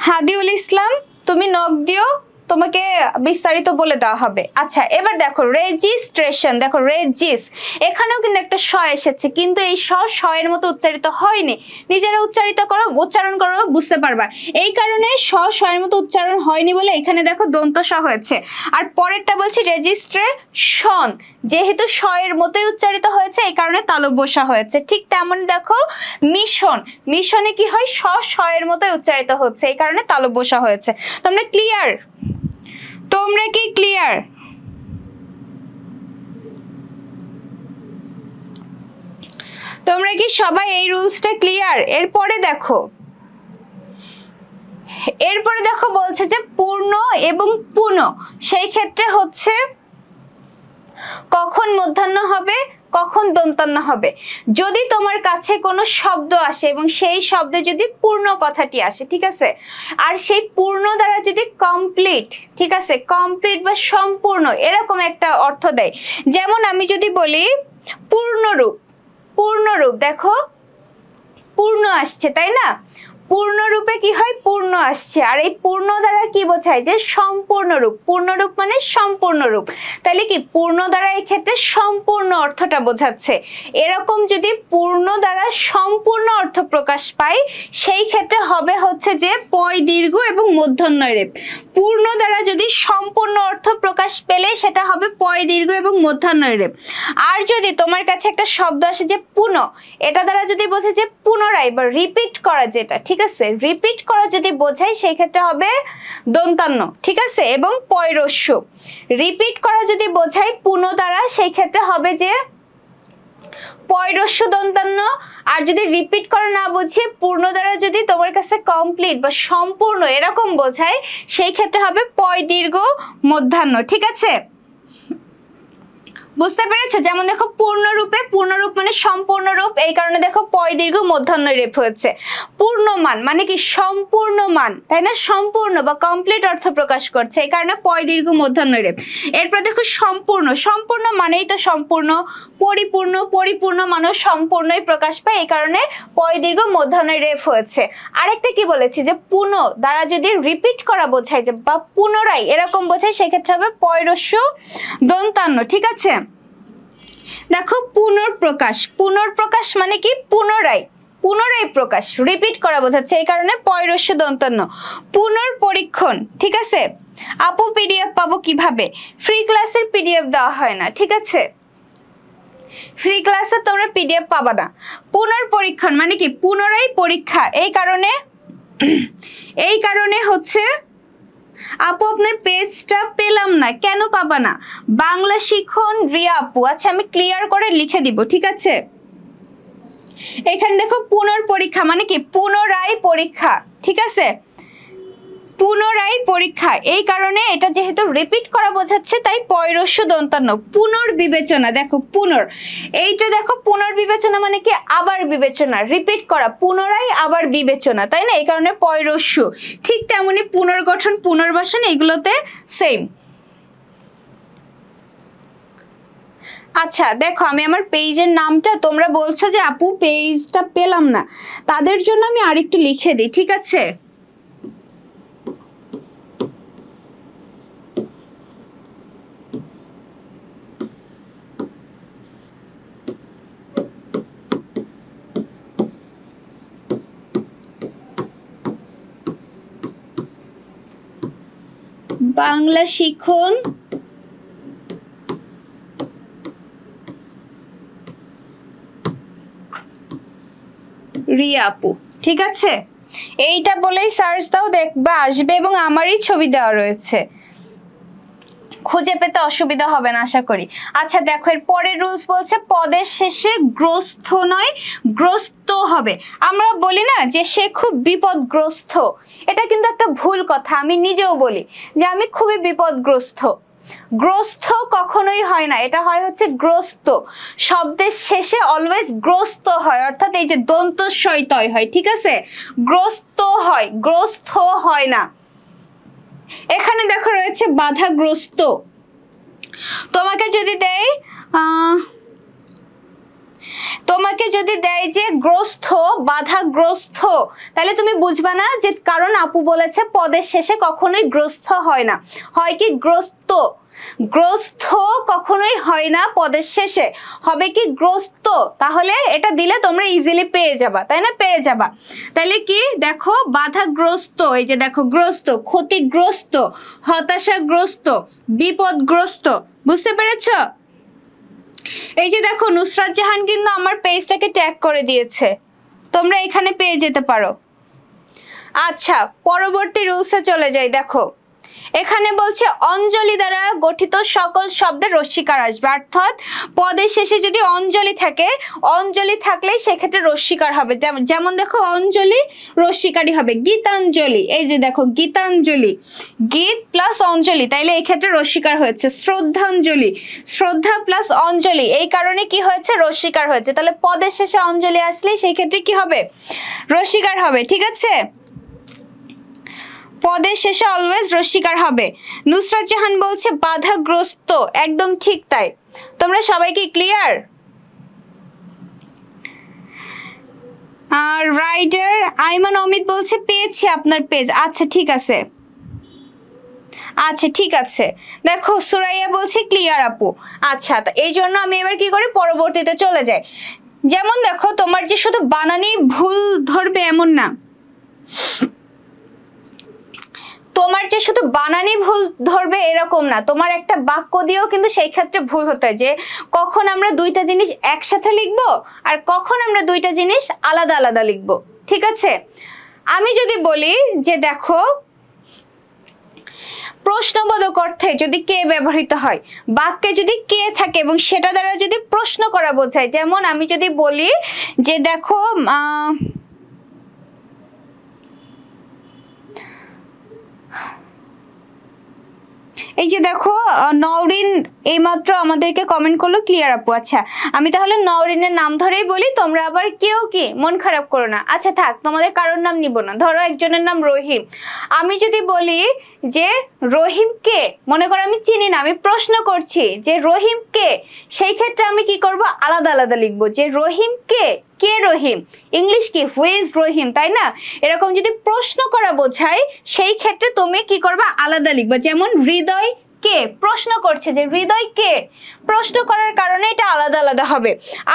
হাদিউল ইসলাম, তুমি নক দিও, তোমাকে বিস্তারিত বলে দেওয়া হবে। আচ্ছা এবার দেখো রেজিস্ট্রেশন, দেখো রেজিস এখানেও কিন্তু একটা স এসেছে, কিন্তু এই স এর মতো উচ্চারিত হয়নি। নিজেরা উচ্চারণ করো বুঝতে পারবা। এই কারণে স এর মতো উচ্চারণ হয়নি বলে এখানে দেখো দন্ত স হয়েছে। আর পরেরটা বলছি রেজিস্ট্রেশন, যেহেতু স এর মতোই উচ্চারিত হয়েছে এই কারণে তালব্য স হয়েছে। ঠিক তেমন দেখো মিশন, মিশনে কি হয় স এর মতোই উচ্চারিত হচ্ছে, এই কারণে তালব্য স হয়েছে। তোমরা ক্লিয়ার? তোমরা কি ক্লিয়ার? তোমরা কি সবাই এই রুলসটা ক্লিয়ার? এরপরে দেখো বলছে যে পূর্ণ এবং পুন, সেই ক্ষেত্রে হচ্ছে কখন মধ্যাহ্ন হবে, কখন দন্তান্ন হবে। যদি তোমার কাছে কোনো শব্দ আসে এবং সেই শব্দে যদি পূর্ণ কথাটি আসে, ঠিক আছে, আর সেই পূর্ণ দ্বারা যদি কমপ্লিট, ঠিক আছে, কমপ্লিট বা সম্পূর্ণ এরকম একটা অর্থ দেয়, যেমন আমি যদি বলি পূর্ণরূপ, পূর্ণরূপ দেখো পূর্ণ আসছে, তাই না? পূর্ণরূপে কি হয় পূর্ণ আসছে, আর এই পূর্ণ দ্বারা কি বোঝায় যে সম্পূর্ণ রূপ, পূর্ণরূপ মানে সম্পূর্ণ রূপ, তাহলে কি পূর্ণ দ্বারা এই ক্ষেত্রে সম্পূর্ণ অর্থটা বোঝাচ্ছে। এরকম যদি পূর্ণ দ্বারা সম্পূর্ণ অর্থ প্রকাশ পায় সেই ক্ষেত্রে হবে হচ্ছে যে পয় দীর্ঘ এবং মূর্ধন্য রেফ। পূর্ণ দ্বারা যদি সম্পূর্ণ অর্থ প্রকাশ পেলে সেটা হবে পয় দীর্ঘ এবং মূর্ধন্য রেফ। আর যদি তোমার কাছে একটা শব্দ আসে যে পুন, এটা দ্বারা যদি বোঝে যে পুনরায় বা রিপিট করা, যেটা ঠিক আছে রিপিট করা যদি বোঝায় সেই ক্ষেত্রে হবে দন্তান্ন, ঠিক আছে, এবং পয়রস্য। রিপিট করা যদি বোঝায় পুন দ্বারা সেই ক্ষেত্রে হবে যে পয়রস্য দন্তান্ন। আর যদি রিপিট করা না বুঝিয়ে পূর্ণ দ্বারা যদি তোমার কাছে কমপ্লিট বা সম্পূর্ণ এরকম বোঝায় সেই ক্ষেত্রে হবে পয় দীর্ঘ মধ্যাহ্ন, ঠিক আছে? বুঝতে পেরেছো? যেমন দেখো পূর্ণরূপে, পূর্ণরূপ মানে সম্পূর্ণ রূপ, এই কারণে দেখো পয় দীর্ঘ মধ্যাহ্ন রেফ হয়েছে। পূর্ণমান মানে কি সম্পূর্ণ মান, তাই না? সম্পূর্ণ বা কমপ্লিট অর্থ প্রকাশ করছে, এই কারণে পয় দীর্ঘ মধ্যাহ্ন রেফ। এরপর দেখো সম্পূর্ণ, সম্পূর্ণ মানেই তো সম্পূর্ণ, পরিপূর্ণ, পরিপূর্ণ মানেও সম্পূর্ণই প্রকাশ পায়, এই কারণে পয় দীর্ঘ মধ্যাহ্ন রেফ হয়েছে। আরেকটা কি বলেছি যে পুন দ্বারা যদি রিপিট করা বোঝায় যে বা পুনরায় এরকম বোঝায় সেক্ষেত্রে হবে পয়রস্য দন্তান্ন, ঠিক আছে? দেখো পুনর্প্রকাশ, পুনর্প্রকাশ মানে কি পুনরায়, পুনরায় প্রকাশ, রিপিট করা বোঝাচ্ছে, এই কারণে পয়রস্য দন্তান্ন। পুনর্পরীক্ষণ, ঠিক আছে? আপু পিডিএফ পাবো কিভাবে? ফ্রি ক্লাসের পিডিএফ দেওয়া হয় না, ঠিক আছে? ফ্রি ক্লাসে তোমরা পিডিএফ পাবা না। পুনর্পরীক্ষণ মানে কি পুনরায় পরীক্ষা, এই কারণে হচ্ছে আপু আপনার পেজটা পেলাম না, কেন পাবা না? বাংলা শিখন রিয়া আপু, আচ্ছা আমি ক্লিয়ার করে লিখে দিব, ঠিক আছে? এখানে দেখো পুনর্পরীক্ষা মানে কি পুনরায় পরীক্ষা, ঠিক আছে? পুনরায় পরীক্ষা, এই কারণে এটা যেহেতু রিপিট করা বোঝাচ্ছে তাই পয়রস্য দন্তান্ন। পুনর্বিবেচনা, দেখো পুনর, এইটা দেখো পুনর্বিবেচনা মানে কি আবার বিবেচনা, রিপিট করা, পুনরায় আবার বিবেচনা, তাই না? এই কারণে পয়রস্য। ঠিক তেমনি পুনর্গঠন, পুনর্বাসন এগুলোতে সেম। আচ্ছা দেখো আমি আমার পেজের নামটা, তোমরা বলছো যে আপু পেজটা পেলাম না, তাদের জন্য আমি আরেকটু লিখে দিই, ঠিক আছে? বাংলা শিখন রিয়া আপু, ঠিক আছে? এইটা বলেই সার্চ দাও, দেখবা আসবে এবং আমারই ছবি দেওয়া রয়েছে, খুঁজে পেতে অসুবিধা হবে না আশা করি। আচ্ছা দেখো, এর পরের রুলস বলছে পদের শেষে গ্রস্ত নয় গ্রস্ত হবে। আমরা বলি না যে সে খুব বিপদগ্রস্ত, এটা কিন্তু একটা ভুল কথা। আমি নিজেও বলি যে আমি খুবই বিপদগ্রস্ত। গ্রস্ত কখনোই হয় না, এটা হয় হচ্ছে গ্রস্ত। শব্দের শেষে অলওয়েজ গ্রস্ত হয়, অর্থাৎ এই যে দন্ত সইতয় হয়, ঠিক আছে? গ্রস্ত হয়, গ্রস্ত হয় না। এখানে দেখো রয়েছে বাধাগ্রস্ত। তোমাকে যদি দেয় যে গ্রস্ত বাধাগ্রস্ত, তাহলে তুমি বুঝবা না যে কারণ আপু বলেছে পদের শেষে কখনোই গ্রস্ত হয় না, হয় কি গ্রস্ত। গ্রস্ত কখনোই হয় না, পদের শেষে হবে কি গ্রস্ত। তাহলে এটা দিলে তোমরা ইজিলি পেয়ে যাবা, তাই না? পেয়ে যাবা। তাহলে কি দেখো, বাধাগ্রস্ত, এই যে দেখো গ্রস্ত, ক্ষতিগ্রস্ত, হতাশাগ্রস্ত, বিপদগ্রস্ত। বুঝতে পেরেছো? এই যে দেখো নুসরাত জাহান কিন্তু আমার পেজটাকে ট্যাগ করে দিয়েছে, তোমরা এখানে পেয়ে যেতে পারো। আচ্ছা পরবর্তী রুলসে চলে যাই। দেখো এখানে বলছে অঞ্জলি দ্বারা গঠিত সকল শব্দের রস্যিকার আসবে, অর্থাৎ পদের শেষে যদি অঞ্জলি থাকে, অঞ্জলি থাকলে সেক্ষেত্রে রস্যিকার হবে। যেমন দেখো অঞ্জলি রস্যিকারই হবে, গীতাঞ্জলি, এই যে দেখো গীতাঞ্জলি, গীত প্লাস অঞ্জলি, তাইলে এই ক্ষেত্রে রস্যিকার হয়েছে। শ্রদ্ধাঞ্জলি, শ্রদ্ধা প্লাস অঞ্জলি, এই কারণে কি হয়েছে? রস্যিকার হয়েছে। তাহলে পদের শেষে অঞ্জলি আসলে সেই ক্ষেত্রে কি হবে? রস্যিকার হবে, ঠিক আছে? পদের শেষে অলওয়েজ রস্যিকার হবে। নুসরাত জাহান বলছে বাধাগ্রস্ত, একদম ঠিক তাই। তোমরা সবাই কি ক্লিয়ার? আর রাইডার আইমান অমিত বলছে পেয়েছি আপনার পেজ। আচ্ছা ঠিক আছে, আচ্ছা ঠিক আছে। দেখো সুরাইয়া বলছে ক্লিয়ার আপু। আচ্ছা এই জন্য আমি এবার কি করি, পরবর্তীতে চলে যাই। যেমন দেখো তোমার যে শুধু বানানি ভুল ধরবে এমন না, তোমার যে শুধু বানানি ভুল ধরবে এরকম না, তোমার একটা বাক্য দিয়েও কিন্তু সেই ক্ষেত্রে ভুল হতে হয়, যে কখন আমরা দুইটা জিনিস একসাথে লিখবো আর কখন আমরা দুইটা জিনিস আলাদা আলাদা লিখবো, ঠিক আছে? আমি যদি বলি যে দেখো প্রশ্নবোধক অর্থে যদি কে ব্যবহৃত হয়, বাক্যে যদি কে থাকে এবং সেটা দ্বারা যদি প্রশ্ন করা বোঝায়, যেমন আমি যদি বলি যে দেখো এই যে দেখো নওরিন এইমাত্র আমাদেরকে কমেন্ট করলো ক্লিয়ার আপু। আচ্ছা আমি তাহলে নওরিনের নাম ধরেই বলি, তোমরা আবার কেউ কি মন খারাপ করো না। আচ্ছা থাক, তোমাদের কারোর নাম নিব না। ধরো একজনের নাম রহিম, আমি যদি বলি যে রহিম কে, মনে করো আমি চিনি না, আমি প্রশ্ন করছি যে রহিম কে, সেই ক্ষেত্রে আমি কি করব, আলাদা আলাদা লিখবো যে রহিম কে, কে রহিম, ইংলিশ কি হু ইজ রহিম, তাই না? এরকম যদি প্রশ্ন করা বোঝায় সেই ক্ষেত্রে তুমি কি করবা, আলাদা লিখবা। যেমন হৃদয় কে, প্রশ্ন করছে যে হৃদয় কে, প্রশ্ন করার কারণে এটা আলাদা আলাদা হবে।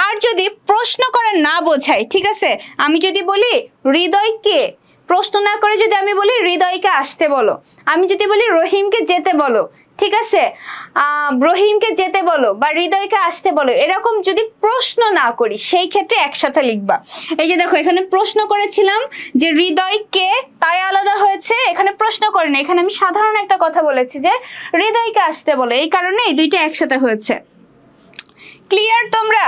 আর যদি প্রশ্ন করা না বোঝায়, ঠিক আছে, আমি যদি বলি হৃদয় কে, প্রশ্ন না করে যদি আমি বলি হৃদয়কে আসতে বলো, আমি যদি বলি রহিমকে যেতে বলো, ঠিক আছে, রহিমকে যেতে বলো বা হৃদয়কে আসতে বলো, এরকম যদি প্রশ্ন না করি সেই ক্ষেত্রে একসাথে লিখবা। এই যে দেখো এখানে প্রশ্ন করেছিলাম যে হৃদয়কে, তাই আলাদা হয়েছে, এখানে প্রশ্ন করে না, এখানে আমি সাধারণ একটা কথা বলেছি যে হৃদয়কে আসতে বলো, এই কারণে এই দুইটা একসাথে হয়েছে। ক্লিয়ার তোমরা?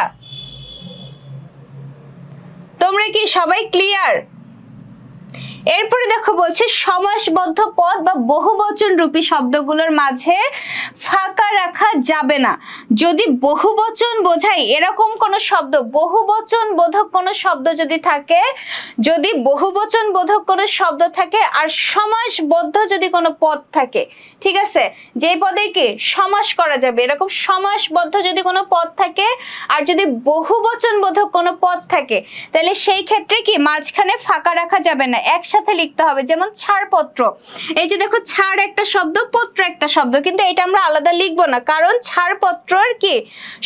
তোমরা কি সবাই ক্লিয়ার? এরপরে দেখো বলছে সমাসবদ্ধ পদ বা বহুবচন রূপী শব্দগুলোর মাঝে ফাঁকা রাখা যাবে না। যদি বহুবচন বোঝায় এরকম কোন শব্দ, বহুবচন বোধক কোন শব্দ যদি থাকে, যদি বহুবচন বোধক কোন শব্দ থাকে আর সমাসবদ্ধ যদি কোনো পদ থাকে, ঠিক আছে, যে পদের কি সমাস করা যাবে, এরকম সমাসবদ্ধ যদি কোনো পদ থাকে আর যদি বহুবচন বোধক কোনো পদ থাকে, তাহলে সেই ক্ষেত্রে কি মাঝখানে ফাঁকা রাখা যাবে না, একসাথে একসাথে লিখতে হবে। যেমন ছাড়পত্র, এই যে দেখো ছাড় একটা শব্দ, পত্র একটা শব্দ, কিন্তু এটা আমরা আলাদা লিখবো না, কারণ ছাড়পত্রর কি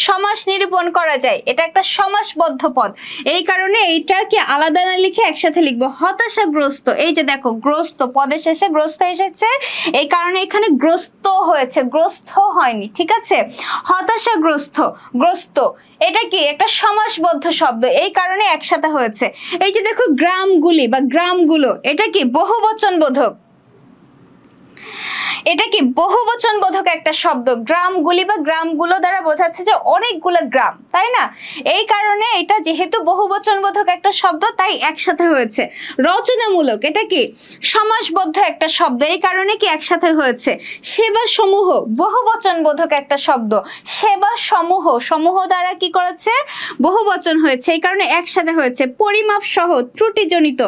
সমাস নিরূপণ করা যায়, এটা একটা সমাসবদ্ধ পদ, এই কারণে এইটা কি আলাদা না লিখে একসাথে লিখবো। হতাশাগ্রস্ত, এই যে দেখো গ্রস্ত, পদের শেষে গ্রস্ত এসেছে, এই কারণে এখানে গ্রস্ত হয়েছে, গ্রস্ত হয়নি, ঠিক আছে। হতাশাগ্রস্ত, গ্রস্ত, এটা কি একটা সমাসবদ্ধ শব্দ, এই কারণে একসাথে হয়েছে। এই যে দেখো গ্রামগুলি বা গ্রামগুলো, এটা কি বহুবচন বোধক, এটা কি বহুবচন বোধক একটা শব্দ। গ্রামগুলি বা গ্রামগুলো দ্বারা বোঝাচ্ছে যে অনেকগুলো গ্রাম, তাই না? এই কারণে এটা যেহেতু বহুবচন বোধক একটা শব্দ, তাই একসাথে হয়েছে। রচনামূলক, এটা কি সমাসবদ্ধ একটা শব্দ, এই কারণে কি একসাথে হয়েছে। সেবা সমূহ, বহুবচন বোধক একটা শব্দ, সেবা সমূহ, সমূহ দ্বারা কি করেছে, বহুবচন হয়েছে, এই কারণে একসাথে হয়েছে। পরিমাপ সহ, ত্রুটিজনিত,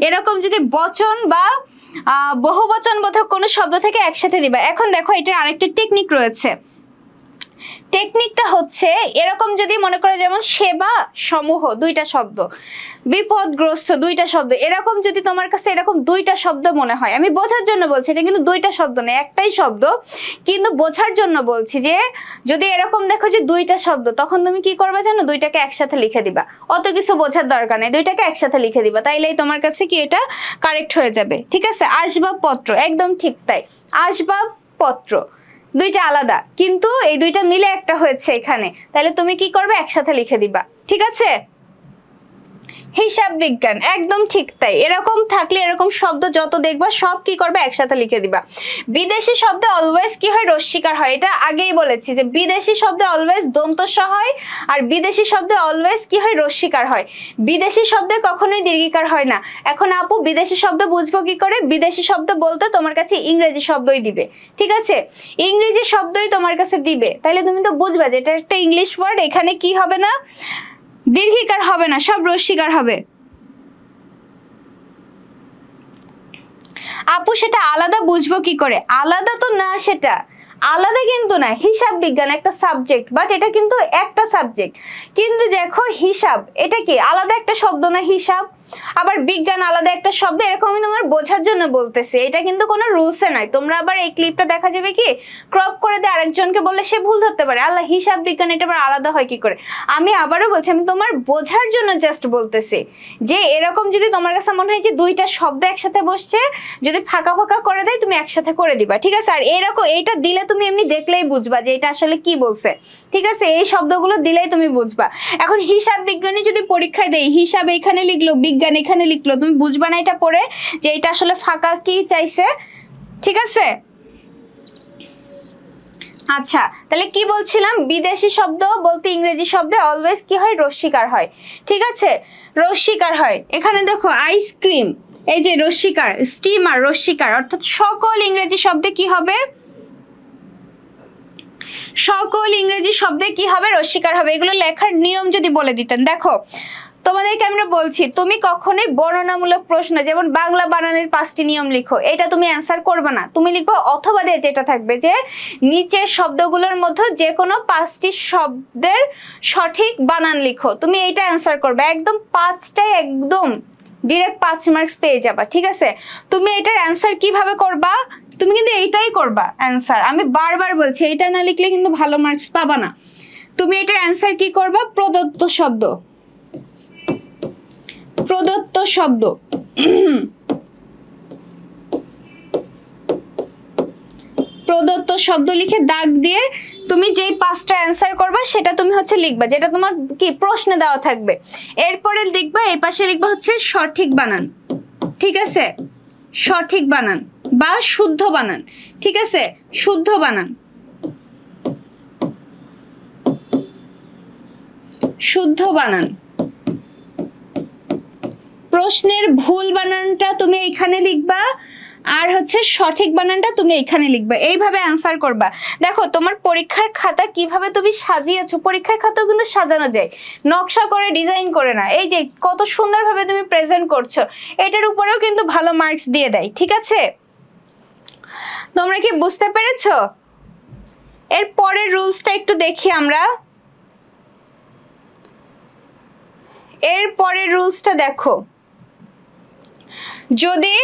এরকম যদি বচন বা বহুবচন বোধক কোনো শব্দ থেকে একসাথে দিবা। এখন দেখো এটার আরেকটা টেকনিক রয়েছে। টেকনিকটা হচ্ছে এরকম, যদি মনে করে যেমন সেবা সমূহ দুইটা শব্দ, বিপদগ্রস্ত দুইটা শব্দ, এরকম যদি তোমার কাছে এরকম দুইটা শব্দ মনে হয়, আমি বোঝার জন্য বলছি যে কিন্তু দুইটা শব্দ নেই, একটাই শব্দ, কিন্তু বোঝার জন্য বলছি যে যদি এরকম দেখো যে দুইটা শব্দ, তখন তুমি কি করবে জানো, দুইটাকে একসাথে লিখে দিবা, অত কিছু বোঝার দরকার নেই, দুইটাকে একসাথে লিখে দিবা, তাইলেই তোমার কাছে কি এটা কারেক্ট হয়ে যাবে, ঠিক আছে। আসবাবপত্র, একদম ঠিক তাই, আসবাবপত্র দুইটা আলাদা, কিন্তু এই দুইটা মিলে একটা হয়েছে এখানে, তাহলে তুমি কি করবে, একসাথে লিখে দিবা, ঠিক আছে। হিসাব বিজ্ঞান, একদম ঠিক তাই, এরকম থাকলে এরকম শব্দ যত দেখবা সব কি করবে, একসাথে লিখে দিবা। বিদেশি শব্দে অলওয়েজ কি হয়, রস্যিকার হয়, এটা আগেই বলেছি যে বিদেশি শব্দে অলওয়েজ দন্তস্ব হয়, আর বিদেশি শব্দে অলওয়েজ কি হয়, রস্যিকার হয়, বিদেশি শব্দে কখনোই দীর্ঘিকার হয় না। এখন আপু বিদেশি শব্দ বুঝবো কি করে, বিদেশি শব্দ বলতে তোমার কাছে ইংরেজি শব্দই দিবে, ঠিক আছে, ইংরেজি শব্দই তোমার কাছে দিবে, তাহলে তুমি তো বুঝবা যে এটা একটা ইংলিশ ওয়ার্ড, এখানে কি হবে না, দীর্ঘিকার হবে না, সব রস্যিকার হবে। আপু সেটা আলাদা বুঝবো কি করে, আলাদা তো না, সেটা আলাদা কিন্তু না, হিসাব বিজ্ঞান একটা সাবজেক্ট, বাট এটা কিন্তু একটা সাবজেক্ট, কিন্তু দেখো হিসাব এটা কি আলাদা একটা শব্দ না, হিসাব, আবার বিজ্ঞান আলাদা একটা শব্দ, এরকম আমি তোমার বোঝার জন্য বলতেছি, এটা কিন্তু কোনো রুলসে নয়। তোমরা আবার এই ক্লিপটা দেখা যাবে কি ক্রপ করে দিয়ে আরেকজনকে বললে সে ভুল ধরতে পারে, আল্লাহ হিসাব বিজ্ঞান এটা আবার আলাদা হয় কি করে। আমি আবারও বলছি, আমি তোমার বোঝার জন্য জাস্ট বলতেছি যে এরকম যদি তোমার কাছে মনে হয় যে দুইটা শব্দ একসাথে বসছে, যদি ফাঁকা ফাঁকা করে দেয় তুমি একসাথে করে দিবা, ঠিক আছে। আর এরকম এইটা দিলে তুমি এমনি দেখলেই বুঝবা যে এটা আসলে কি বলছে, ঠিক আছে, এই শব্দগুলো দিলেই তুমি বুঝবা। এখন হিসাব বিজ্ঞানী যদি পরীক্ষায় দেয়, হিসাব এখানে লিখলো, বিজ্ঞান এখানে লিখলো, তুমি বুঝবা না এটা পড়ে যে এটা আসলে ফাঁকা কি চাইছে, ঠিক আছে। আচ্ছা তাহলে কি বলছিলাম, বিদেশি শব্দ বলতে ইংরেজি শব্দে অলওয়েজ কি হয়, রস্যিকার হয়, ঠিক আছে, রস্যিকার হয়। এখানে দেখো আইসক্রিম, এই যে রস্যিকার, স্টিমার রস্যিকার, অর্থাৎ সকল ইংরেজি শব্দে কি হবে, সকল ইংরেজি শব্দে কি হবে, রস্যিকার হবে। এগুলো লেখার নিয়ম যদি বলে দিতেন, দেখো তোমাদেরকে আমরা বলছি তুমি কখনোই বর্ণনামূলক প্রশ্ন যেমন বাংলা বানানের 5টি নিয়ম লিখো, এটা তুমি অ্যান্সার করবে না, তুমি লিখবো অথবা দিয়ে যেটা থাকবে যে নিচের শব্দগুলোর মধ্যে যে কোনো 5টি শব্দের সঠিক বানান লিখো, তুমি এইটা অ্যান্সার করবে, একদম 5টাই একদম ডিরেক্ট 5 মার্কস পেয়ে যাবা, ঠিক আছে। তুমি এটার অ্যান্সার কিভাবে করবা, তুমি কিন্তু এইটাই করবা অ্যান্সার, আমি বারবার বলছি এইটা না লিখলে কিন্তু ভালো মার্কস পাবা না। তুমি এটার অ্যান্সার কি করবা, প্রদত্ত শব্দ, প্রদত্ত শব্দ, প্রদত্ত শব্দ লিখে দাগ দিয়ে তুমি যেই 5টা অ্যান্সার করবা সেটা তুমি হচ্ছে লিখবা, যেটা তোমার কি প্রশ্নে দেওয়া থাকবে। এরপরে লিখবা, এই পাশে লিখবা হচ্ছে সঠিক বানান, ঠিক আছে, সঠিক বানান বা শুদ্ধ বানান, ঠিক আছে, শুদ্ধ বানান, শুদ্ধ বানান। প্রশ্নের ভুল বানানটা তুমি এখানে লিখবা, আর হচ্ছে সঠিক বানানটা তুমি এখানে লিখবা, এইভাবে অ্যান্সার করবা। দেখো তোমার পরীক্ষার খাতা কিভাবে তুমি সাজিয়েছো, পরীক্ষার খাতাও কিন্তু সাজানো যায়, নকশা করে ডিজাইন করে না, এই যে কত সুন্দরভাবে তুমি প্রেজেন্ট করছো, এটার উপরেও কিন্তু ভালো মার্কস দিয়ে দেয়, ঠিক আছে। তোমরা কি বুঝতে পেরেছো? এর পরের রুলসটা একটু দেখি আমরা, এর পরের রুলসটা দেখো, যদি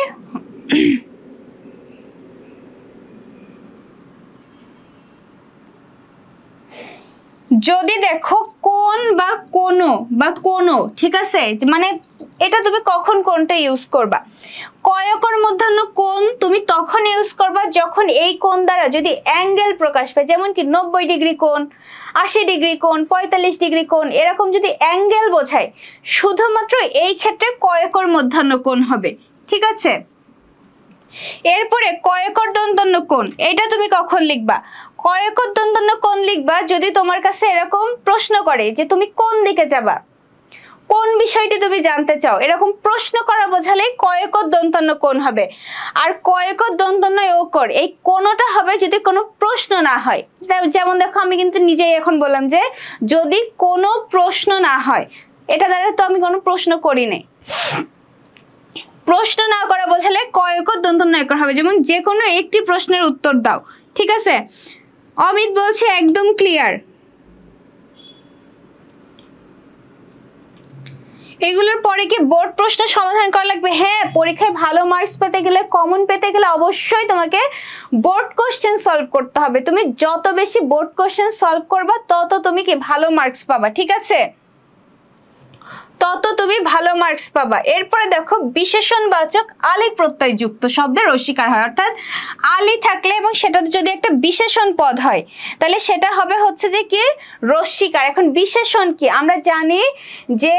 যদি দেখো কোন বা কোনো ঠিক আছে, মানে এটা তুমি কখন কোনটা ইউজ করবা? কয়কর মূর্ধন্য কোণ তুমি তখন ইউজ করবা যখন এই কোণ দ্বারা যদি অ্যাঙ্গেল প্রকাশ পায়, যেমন কি 90 ডিগ্রি কোণ, 80 ডিগ্রি কোণ, 45 ডিগ্রি কোণ, এরকম যদি অ্যাঙ্গেল বোঝায় শুধুমাত্র এই ক্ষেত্রে কয়কর মূর্ধন্য কোণ হবে। ঠিক আছে, এরপরে কয়কর দন্তন্য কোণ, এটা তুমি কখন লিখবা? কয়কর দন্তন্য কোণ লিখবা যদি তোমার কাছে এরকম প্রশ্ন করে যে তুমি কোন দিকে যাবা, কোন বিষয়টি তুমি জানতে চাও, এরকম প্রশ্ন করা বোঝালেই কয়কর দন্তন্য কোণ হবে। আর কয়কর দন্তন্য ওকর এই কোনটা হবে যদি কোনো প্রশ্ন না হয়। যেমন দেখো আমি কিন্তু নিজেই এখন বললাম যে যদি কোনো প্রশ্ন না হয়, এটা দ্বারা তো আমি কোনো প্রশ্ন করি নাই। প্রশ্ন না করা বোঝালে কয়কর দন্তন্য একর হবে, যেমন যে কোনো একটি প্রশ্নের উত্তর দাও। ঠিক আছে, অমিত বলছে একদম ক্লিয়ার। এগুলোর পরে কি বোর্ড প্রশ্ন সমাধান করা লাগবে? হ্যাঁ, পরীক্ষায় ভালো মার্কস পেতে গেলে, কমন পেতে গেলে অবশ্যই তোমাকে বোর্ড কোশ্চেন সলভ করতে হবে। তুমি যত বেশি বোর্ড কোশ্চেন সলভ করবা তত তুমি কি ভালো মার্কস পাবা। ঠিক আছে, তত তুমি ভালো মার্কস পাবা। এরপরে দেখো বিশেষণবাচক আলি প্রত্যয় যুক্ত শব্দের রস্যিকার হয়, অর্থাৎ আলি থাকলে এবং সেটা যদি একটা বিশেষণ পদ হয় তাহলে সেটা হবে হচ্ছে যে কি রস্যিকার। এখন বিশেষণ কি আমরা জানি যে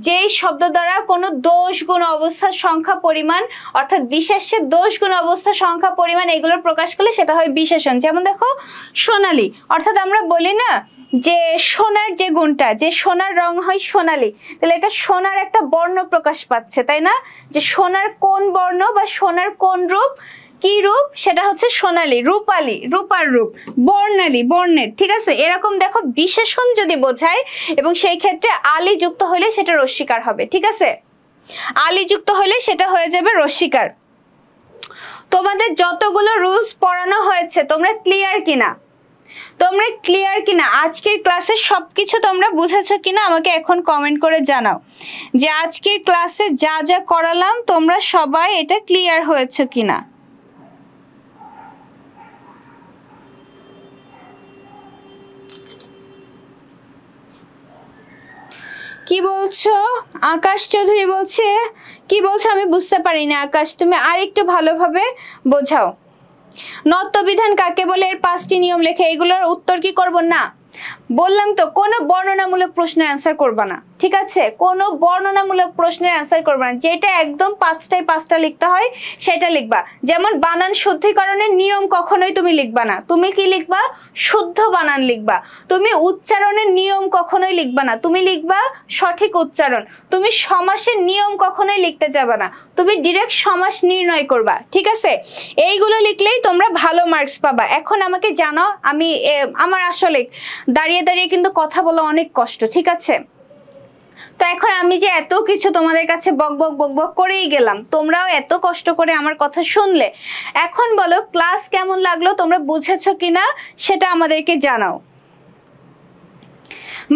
যেই শব্দ দ্বারা কোনো দোষ গুণ অবস্থা সংখ্যা পরিমাণ, অর্থাৎ বিশেষ্যের দোষ গুণ অবস্থা সংখ্যা পরিমাণ এগুলো প্রকাশ করলে সেটা হয় বিশেষণ। যেমন দেখো সোনালী, অর্থাৎ আমরা বলি না যে সোনার যে গুণটা, যে সোনার রং হয় সোনালী, তাহলে এটা সোনার একটা বর্ণ প্রকাশ পাচ্ছে, তাই না? যে সোনার কোন বর্ণ বা সোনার কোন রূপ, কি রূপ, সেটা হচ্ছে সোনালী, রূপালী, রূপার রূপ, বর্ণালী, বর্ণের। ঠিক আছে, এরকম দেখো বিশেষণ যদি বোঝায় এবং সেই ক্ষেত্রে আলি যুক্ত হলে সেটা রস্যিকার হবে। ঠিক আছে, আলি যুক্ত হলে সেটা হয়ে যাবে রস্যিকার। তোমাদের যতগুলো রুলস পড়ানো হয়েছে তোমরা ক্লিয়ার কিনা? তোমরা ক্লিয়ার কিনা? আজকের ক্লাসে সবকিছু তোমরা বুঝেছো কিনা আমাকে এখন কমেন্ট করে জানাও যে আজকের ক্লাসে যা যা করালাম তোমরা সবাই এটা ক্লিয়ার হয়েছো কিনা। কি বলছো? আকাশ চৌধুরী বলছে, কি বলছো আমি বুঝতে পারি না। আকাশ, তুমি আরেকটু ভালোভাবে বোঝাও। নত্যবিধান কাকে বলে, এর 5টি নিয়ম লেখে। এগুলোর উত্তর কি করব না? বললাম তো কোনো বর্ণনামূলক প্রশ্নের অ্যান্সার করবা না। ঠিক আছে, কোনো বর্ণনামূলক প্রশ্নের অ্যান্সার করবা না, যেটা একদম 5টায় 5টা লিখতে হয় সেটা লিখবা। যেমন বানান শুদ্ধিকরণের নিয়ম কখনোই তুমি লিখবা না, তুমি কি লিখবা? শুদ্ধ বানান লিখবা। তুমি উচ্চারণের নিয়ম কখনোই লিখবা না, তুমি লিখবা সঠিক উচ্চারণ। তুমি সমাসের নিয়ম কখনোই লিখতে যাবে না, তুমি ডিরেক্ট সমাস নির্ণয় করবা। ঠিক আছে, এইগুলো লিখলেই তোমরা ভালো মার্কস পাবা। এখন আমাকে জানাও, আমি আমার আসলে দাঁড়িয়ে দাঁড়িয়ে কিন্তু কথা বলা অনেক কষ্ট। ঠিক আছে, তো এখন আমি যে এত কিছু তোমাদের কাছে বক বক বক বক করেই গেলাম, তোমরাও এত কষ্ট করে আমার কথা শুনলে, এখন বলো ক্লাস কেমন লাগলো, তোমরা বুঝেছো কিনা সেটা আমাদেরকে জানাও।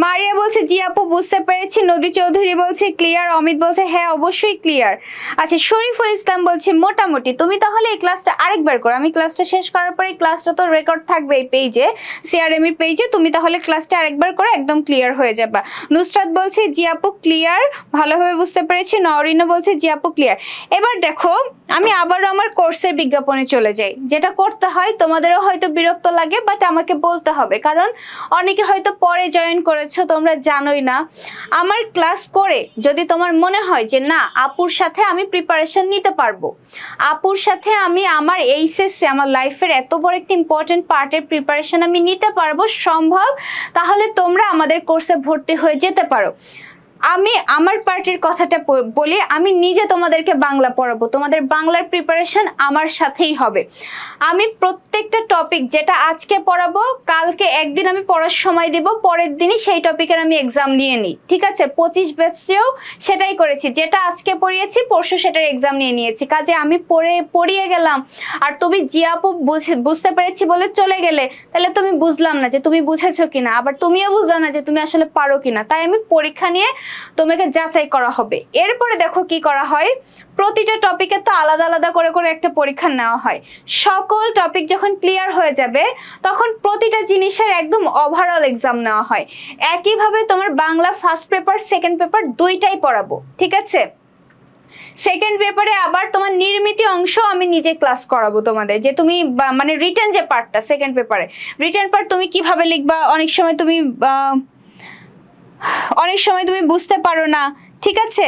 মারিয়া বলছে জি আপু বুঝতে পেরেছি। নদী চৌধুরী বলছে ক্লিয়ার। অমিত বলছে হ্যাঁ অবশ্যই ক্লিয়ার। আচ্ছা, শরীফুল ইসলাম বলছে মোটামুটি। তুমি তাহলে এই ক্লাসটা আরেকবার করো, আমি ক্লাসটা শেষ করার পরে ক্লাসটা তো রেকর্ড থাকবে এই পেজে, সিআরএম এর পেজে, তুমি তাহলে ক্লাসটা আরেকবার করে একদম ক্লিয়ার হয়ে যাবা। নুসরাত বলছে জি আপু ক্লিয়ার, ভালোভাবে বুঝতে পেরেছি। নওরিনও বলছে জি আপু ক্লিয়ার। এবার দেখো আমি আবারও আমার কোর্সের বিজ্ঞাপনে চলে যাই। যেটা করতে হয়, তোমাদেরও হয়তো বিরক্ত লাগে বাট আমাকে বলতে হবে, কারণ অনেকে হয়তো পরে জয়েন করেছো, তোমরা জানোই না। আমার ক্লাস করে যদি তোমার মনে হয় যে না আপুর সাথে আমি প্রিপারেশন নিতে পারবো, আপুর সাথে আমি আমার এইচএসসি আমার লাইফের এত বড় একটা ইম্পর্টেন্ট পার্টের প্রিপারেশন আমি নিতে পারবো সম্ভব, তাহলে তোমরা আমাদের কোর্সে ভর্তি হয়ে যেতে পারো। আমি আমার পার্টির কথাটা বলি, আমি নিজে তোমাদেরকে বাংলা পড়াবো, তোমাদের বাংলার প্রিপারেশন আমার সাথেই হবে। আমি প্রত্যেকটা টপিক যেটা আজকে পড়াবো কালকে একদিন আমি পড়ার সময় দিব, পরের দিনই সেই টপিকের আমি এক্সাম নিয়ে নিই। ঠিক আছে, 25 ব্যাচেও সেটাই করেছি, যেটা আজকে পড়িয়েছি পরশু সেটার এক্সাম নিয়ে নিয়েছি। কাজে আমি পড়িয়ে গেলাম আর তুমি জি আপু বুঝতে পেরেছি বলে চলে গেলে, তাহলে তুমি বুঝলাম না যে তুমি বুঝেছো কিনা, আবার তুমিও বুঝলা না যে তুমি আসলে পারো কিনা। তাই আমি পরীক্ষা নিয়ে তোমাকে যাচাই করা হবে। এরপরে দেখো কি করা হয়, প্রতিটা টপিকে তো আলাদা আলাদা করে করে একটা পরীক্ষা নেওয়া হয়। সকল টপিক যখন ক্লিয়ার হয়ে যাবে তখন প্রতিটা জিনিসের একদম ওভারঅল এক্সাম নেওয়া হয়। একইভাবে তোমার Bangla first paper second paper দুইটাই পড়াবো, ঠিক আছে। সেকেন্ড পেপারে আবার তোমার নির্মিতি অংশ আমি নিজে ক্লাস করাবো তোমাদের, যে তুমি মানে রিটেন যে পার্টটা সেকেন্ড পেপারে, রিটেন পার্ট তুমি কিভাবে লিখবা, অনেক সময় তুমি বুঝতে পারো না, ঠিক আছে।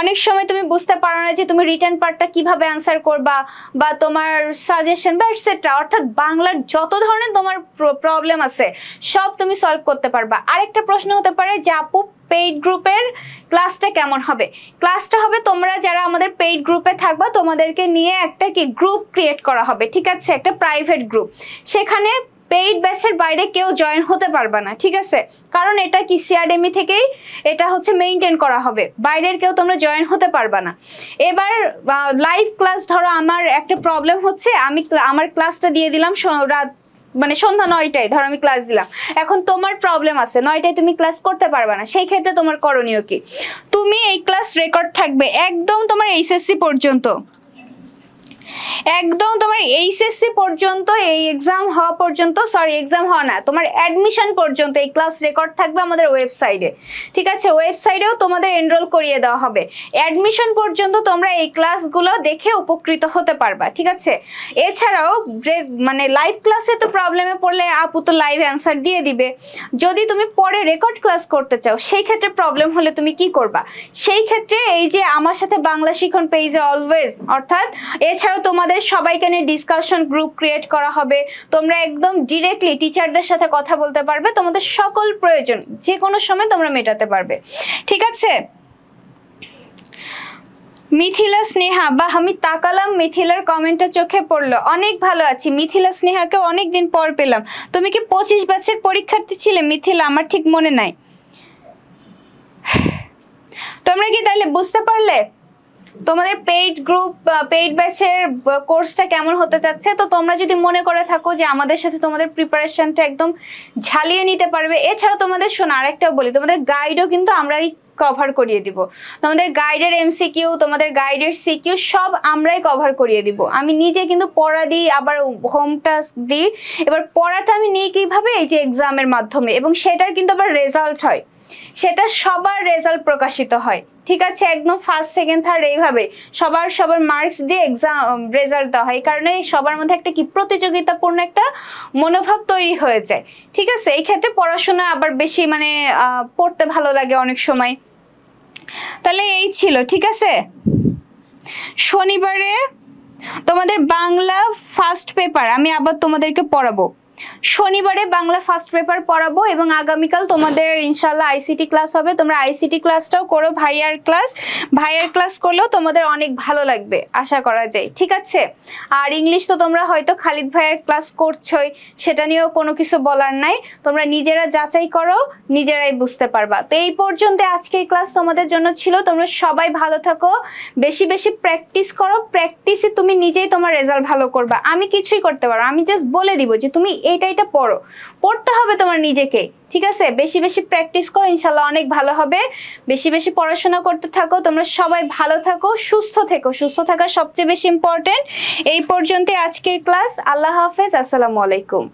অনেক সময় তুমি বুঝতে পারো না যে তুমি রিটেন পার্টটা কিভাবে অ্যান্সার করবা, বা তোমার সাজেশন বা এটসেট্রা, অর্থাৎ বাংলার যত ধরনের তোমার প্রবলেম আছে সব তুমি সলভ করতে পারবা। আরেকটা প্রশ্ন হতে পারে যে আপু পেইড গ্রুপের ক্লাসটা কেমন হবে? ক্লাসটা হবে তোমরা যারা আমাদের পেইড গ্রুপে থাকবা তোমাদেরকে নিয়ে একটা কি গ্রুপ ক্রিয়েট করা হবে, ঠিক আছে, একটা প্রাইভেট গ্রুপ। সেখানে পেইড ব্যাচের বাইরে কেউ জয়েন হতে পারবে না, ঠিক আছে, কারণ এটা কি সিআরডেমি থেকেই এটা হচ্ছে মেইনটেইন করা হবে, বাইরের কেউ তোমরা জয়েন হতে পারবে না। এবার লাইভ ক্লাস, ধরো আমার একটা প্রবলেম হচ্ছে, আমি আমার ক্লাসটা দিয়ে দিলাম রাত মানে সন্ধ্যা 9টায়, ধরো আমি ক্লাস দিলাম, এখন তোমার প্রবলেম আছে 9টায় তুমি ক্লাস করতে পারবে না, সেই ক্ষেত্রে তোমার করণীয় কি, তুমি এই ক্লাস রেকর্ড থাকবে একদম তোমার এইচএসসি পর্যন্ত, একদম তোমার এইচএসসি পর্যন্ত, এই এক্সাম হওয়া পর্যন্ত, সরি এক্সাম হওয়া না, তোমার অ্যাডমিশন পর্যন্ত এই ক্লাস রেকর্ড থাকবে আমাদের ওয়েবসাইটে, ঠিক আছে। ওয়েবসাইটেও তোমাদের এনরোল করিয়ে দেওয়া হবে। অ্যাডমিশন পর্যন্ত তোমরা এই ক্লাসগুলো দেখে উপকৃত হতে পারবা, ঠিক আছে। এছাড়াও মানে লাইভ ক্লাসে তো প্রবলেমে পড়লে আপু তো লাইভ অ্যান্সার দিয়ে দিবে। যদি তুমি পরে রেকর্ড ক্লাস করতে চাও সেই ক্ষেত্রে প্রবলেম হলে তুমি কি করবা? সেই ক্ষেত্রে এই যে আমার সাথে বাংলা শিখন পেজে অলওয়েজ, অর্থাৎ এছাড়াও তোমাদের সবাইকে নিয়ে ডিসকাশন গ্রুপ ক্রিয়েট করা হবে। তোমরা একদম ডিরেক্টলি টিচারদের সাথে কথা বলতে পারবে, তোমাদের সকল প্রয়োজন যে কোনো সময় তোমরা মেটাতে পারবে, ঠিক আছে। মিথিলা স্নেহা, বা আমি তাকালাম মিথিলার কমেন্টটা চোখে পড়লো, অনেক ভালো আছি। মিথিলা স্নেহাকে অনেকদিন পর পেলাম। তুমি কি 25 ব্যাচের পরীক্ষার্থী ছিলে মিথিলা? আমার ঠিক মনে নাই। তোমরা কি তাহলে বুঝতে পারলে তোমাদের পেইড গ্রুপ পেইড ব্যাচের কোর্সটা কেমন হতে যাচ্ছে? তো তোমরা যদি মনে করে থাকো যে আমাদের সাথে তোমাদের প্রিপারেশনটা একদম ঝালিয়ে নিতে পারবে, এছাড়া তোমাদের শোনা আরেকটাও বলি, তোমাদের গাইডও কিন্তু আমরাই কভার করিয়ে দিব। তোমাদের গাইডের এমসিকিউ, তোমাদের গাইডের সিকিউ সব আমরাই কভার করিয়ে দিব। আমি নিজে কিন্তু পড়া দিই, আবার হোম টাস্ক দিই। এবার পড়াটা আমি নিই কিভাবে, এই যে এক্সামের মাধ্যমে, এবং সেটার কিন্তু আবার রেজাল্ট হয়, সেটা সবার রেজাল্ট প্রকাশিত হয়, ঠিক আছে। একদম ফার্স্ট সেকেন্ড থার্ড এইভাবে সবার মার্কস দিয়ে এক্সাম রেজাল্ট দেওয়া হয়। এই কারণে সবার মধ্যে একটা কি প্রতিযোগিতাপূর্ণ একটা মনোভাব তৈরি হয়ে যায়, ঠিক আছে। এই ক্ষেত্রে পড়াশোনা আবার বেশি মানে পড়তে ভালো লাগে অনেক সময়। তাহলে এই ছিল, ঠিক আছে। শনিবারে তোমাদের বাংলা ফার্স্ট পেপার আমি আবার তোমাদেরকে পড়াবো, শনিবারে বাংলা ফার্স্ট পেপার পড়াবো, এবং আগামীকাল তোমাদের ইনশাল্লাহ আইসিটি ক্লাস হবে। তোমরা আইসিটি ক্লাসটাও করো, ভাইয়ার ক্লাস করলেও তোমাদের অনেক ভালো লাগবে আশা করা যায়, ঠিক আছে। আর ইংলিশ তো তোমরা হয়তো খালিদ ভাইয়ের ক্লাস করছোই, সেটা নিয়েও কোনো কিছু বলার নাই, তোমরা নিজেরা যাচাই করো, নিজেরাই বুঝতে পারবা। তো এই পর্যন্ত আজকের ক্লাস তোমাদের জন্য ছিল। তোমরা সবাই ভালো থাকো, বেশি বেশি প্র্যাকটিস করো, প্র্যাকটিসে তুমি নিজেই তোমার রেজাল্ট ভালো করবা। আমি কিছুই করতে পারবো, আমি জাস্ট বলে দিব যে তুমি এটা পড়ো, পড়তে হবে তোমার নিজেকে, ঠিক আছে। বেশি বেশি প্র্যাকটিস করো, ইনশাল্লাহ অনেক ভালো হবে। বেশি বেশি পড়াশোনা করতে থাকো, তোমরা সবাই ভালো থাকো, সুস্থ থেকো, সুস্থ থাকা সবচেয়ে বেশি ইম্পর্টেন্ট। এই পর্যন্ত আজকের ক্লাস। আল্লাহ হাফেজ, আসসালামু আলাইকুম।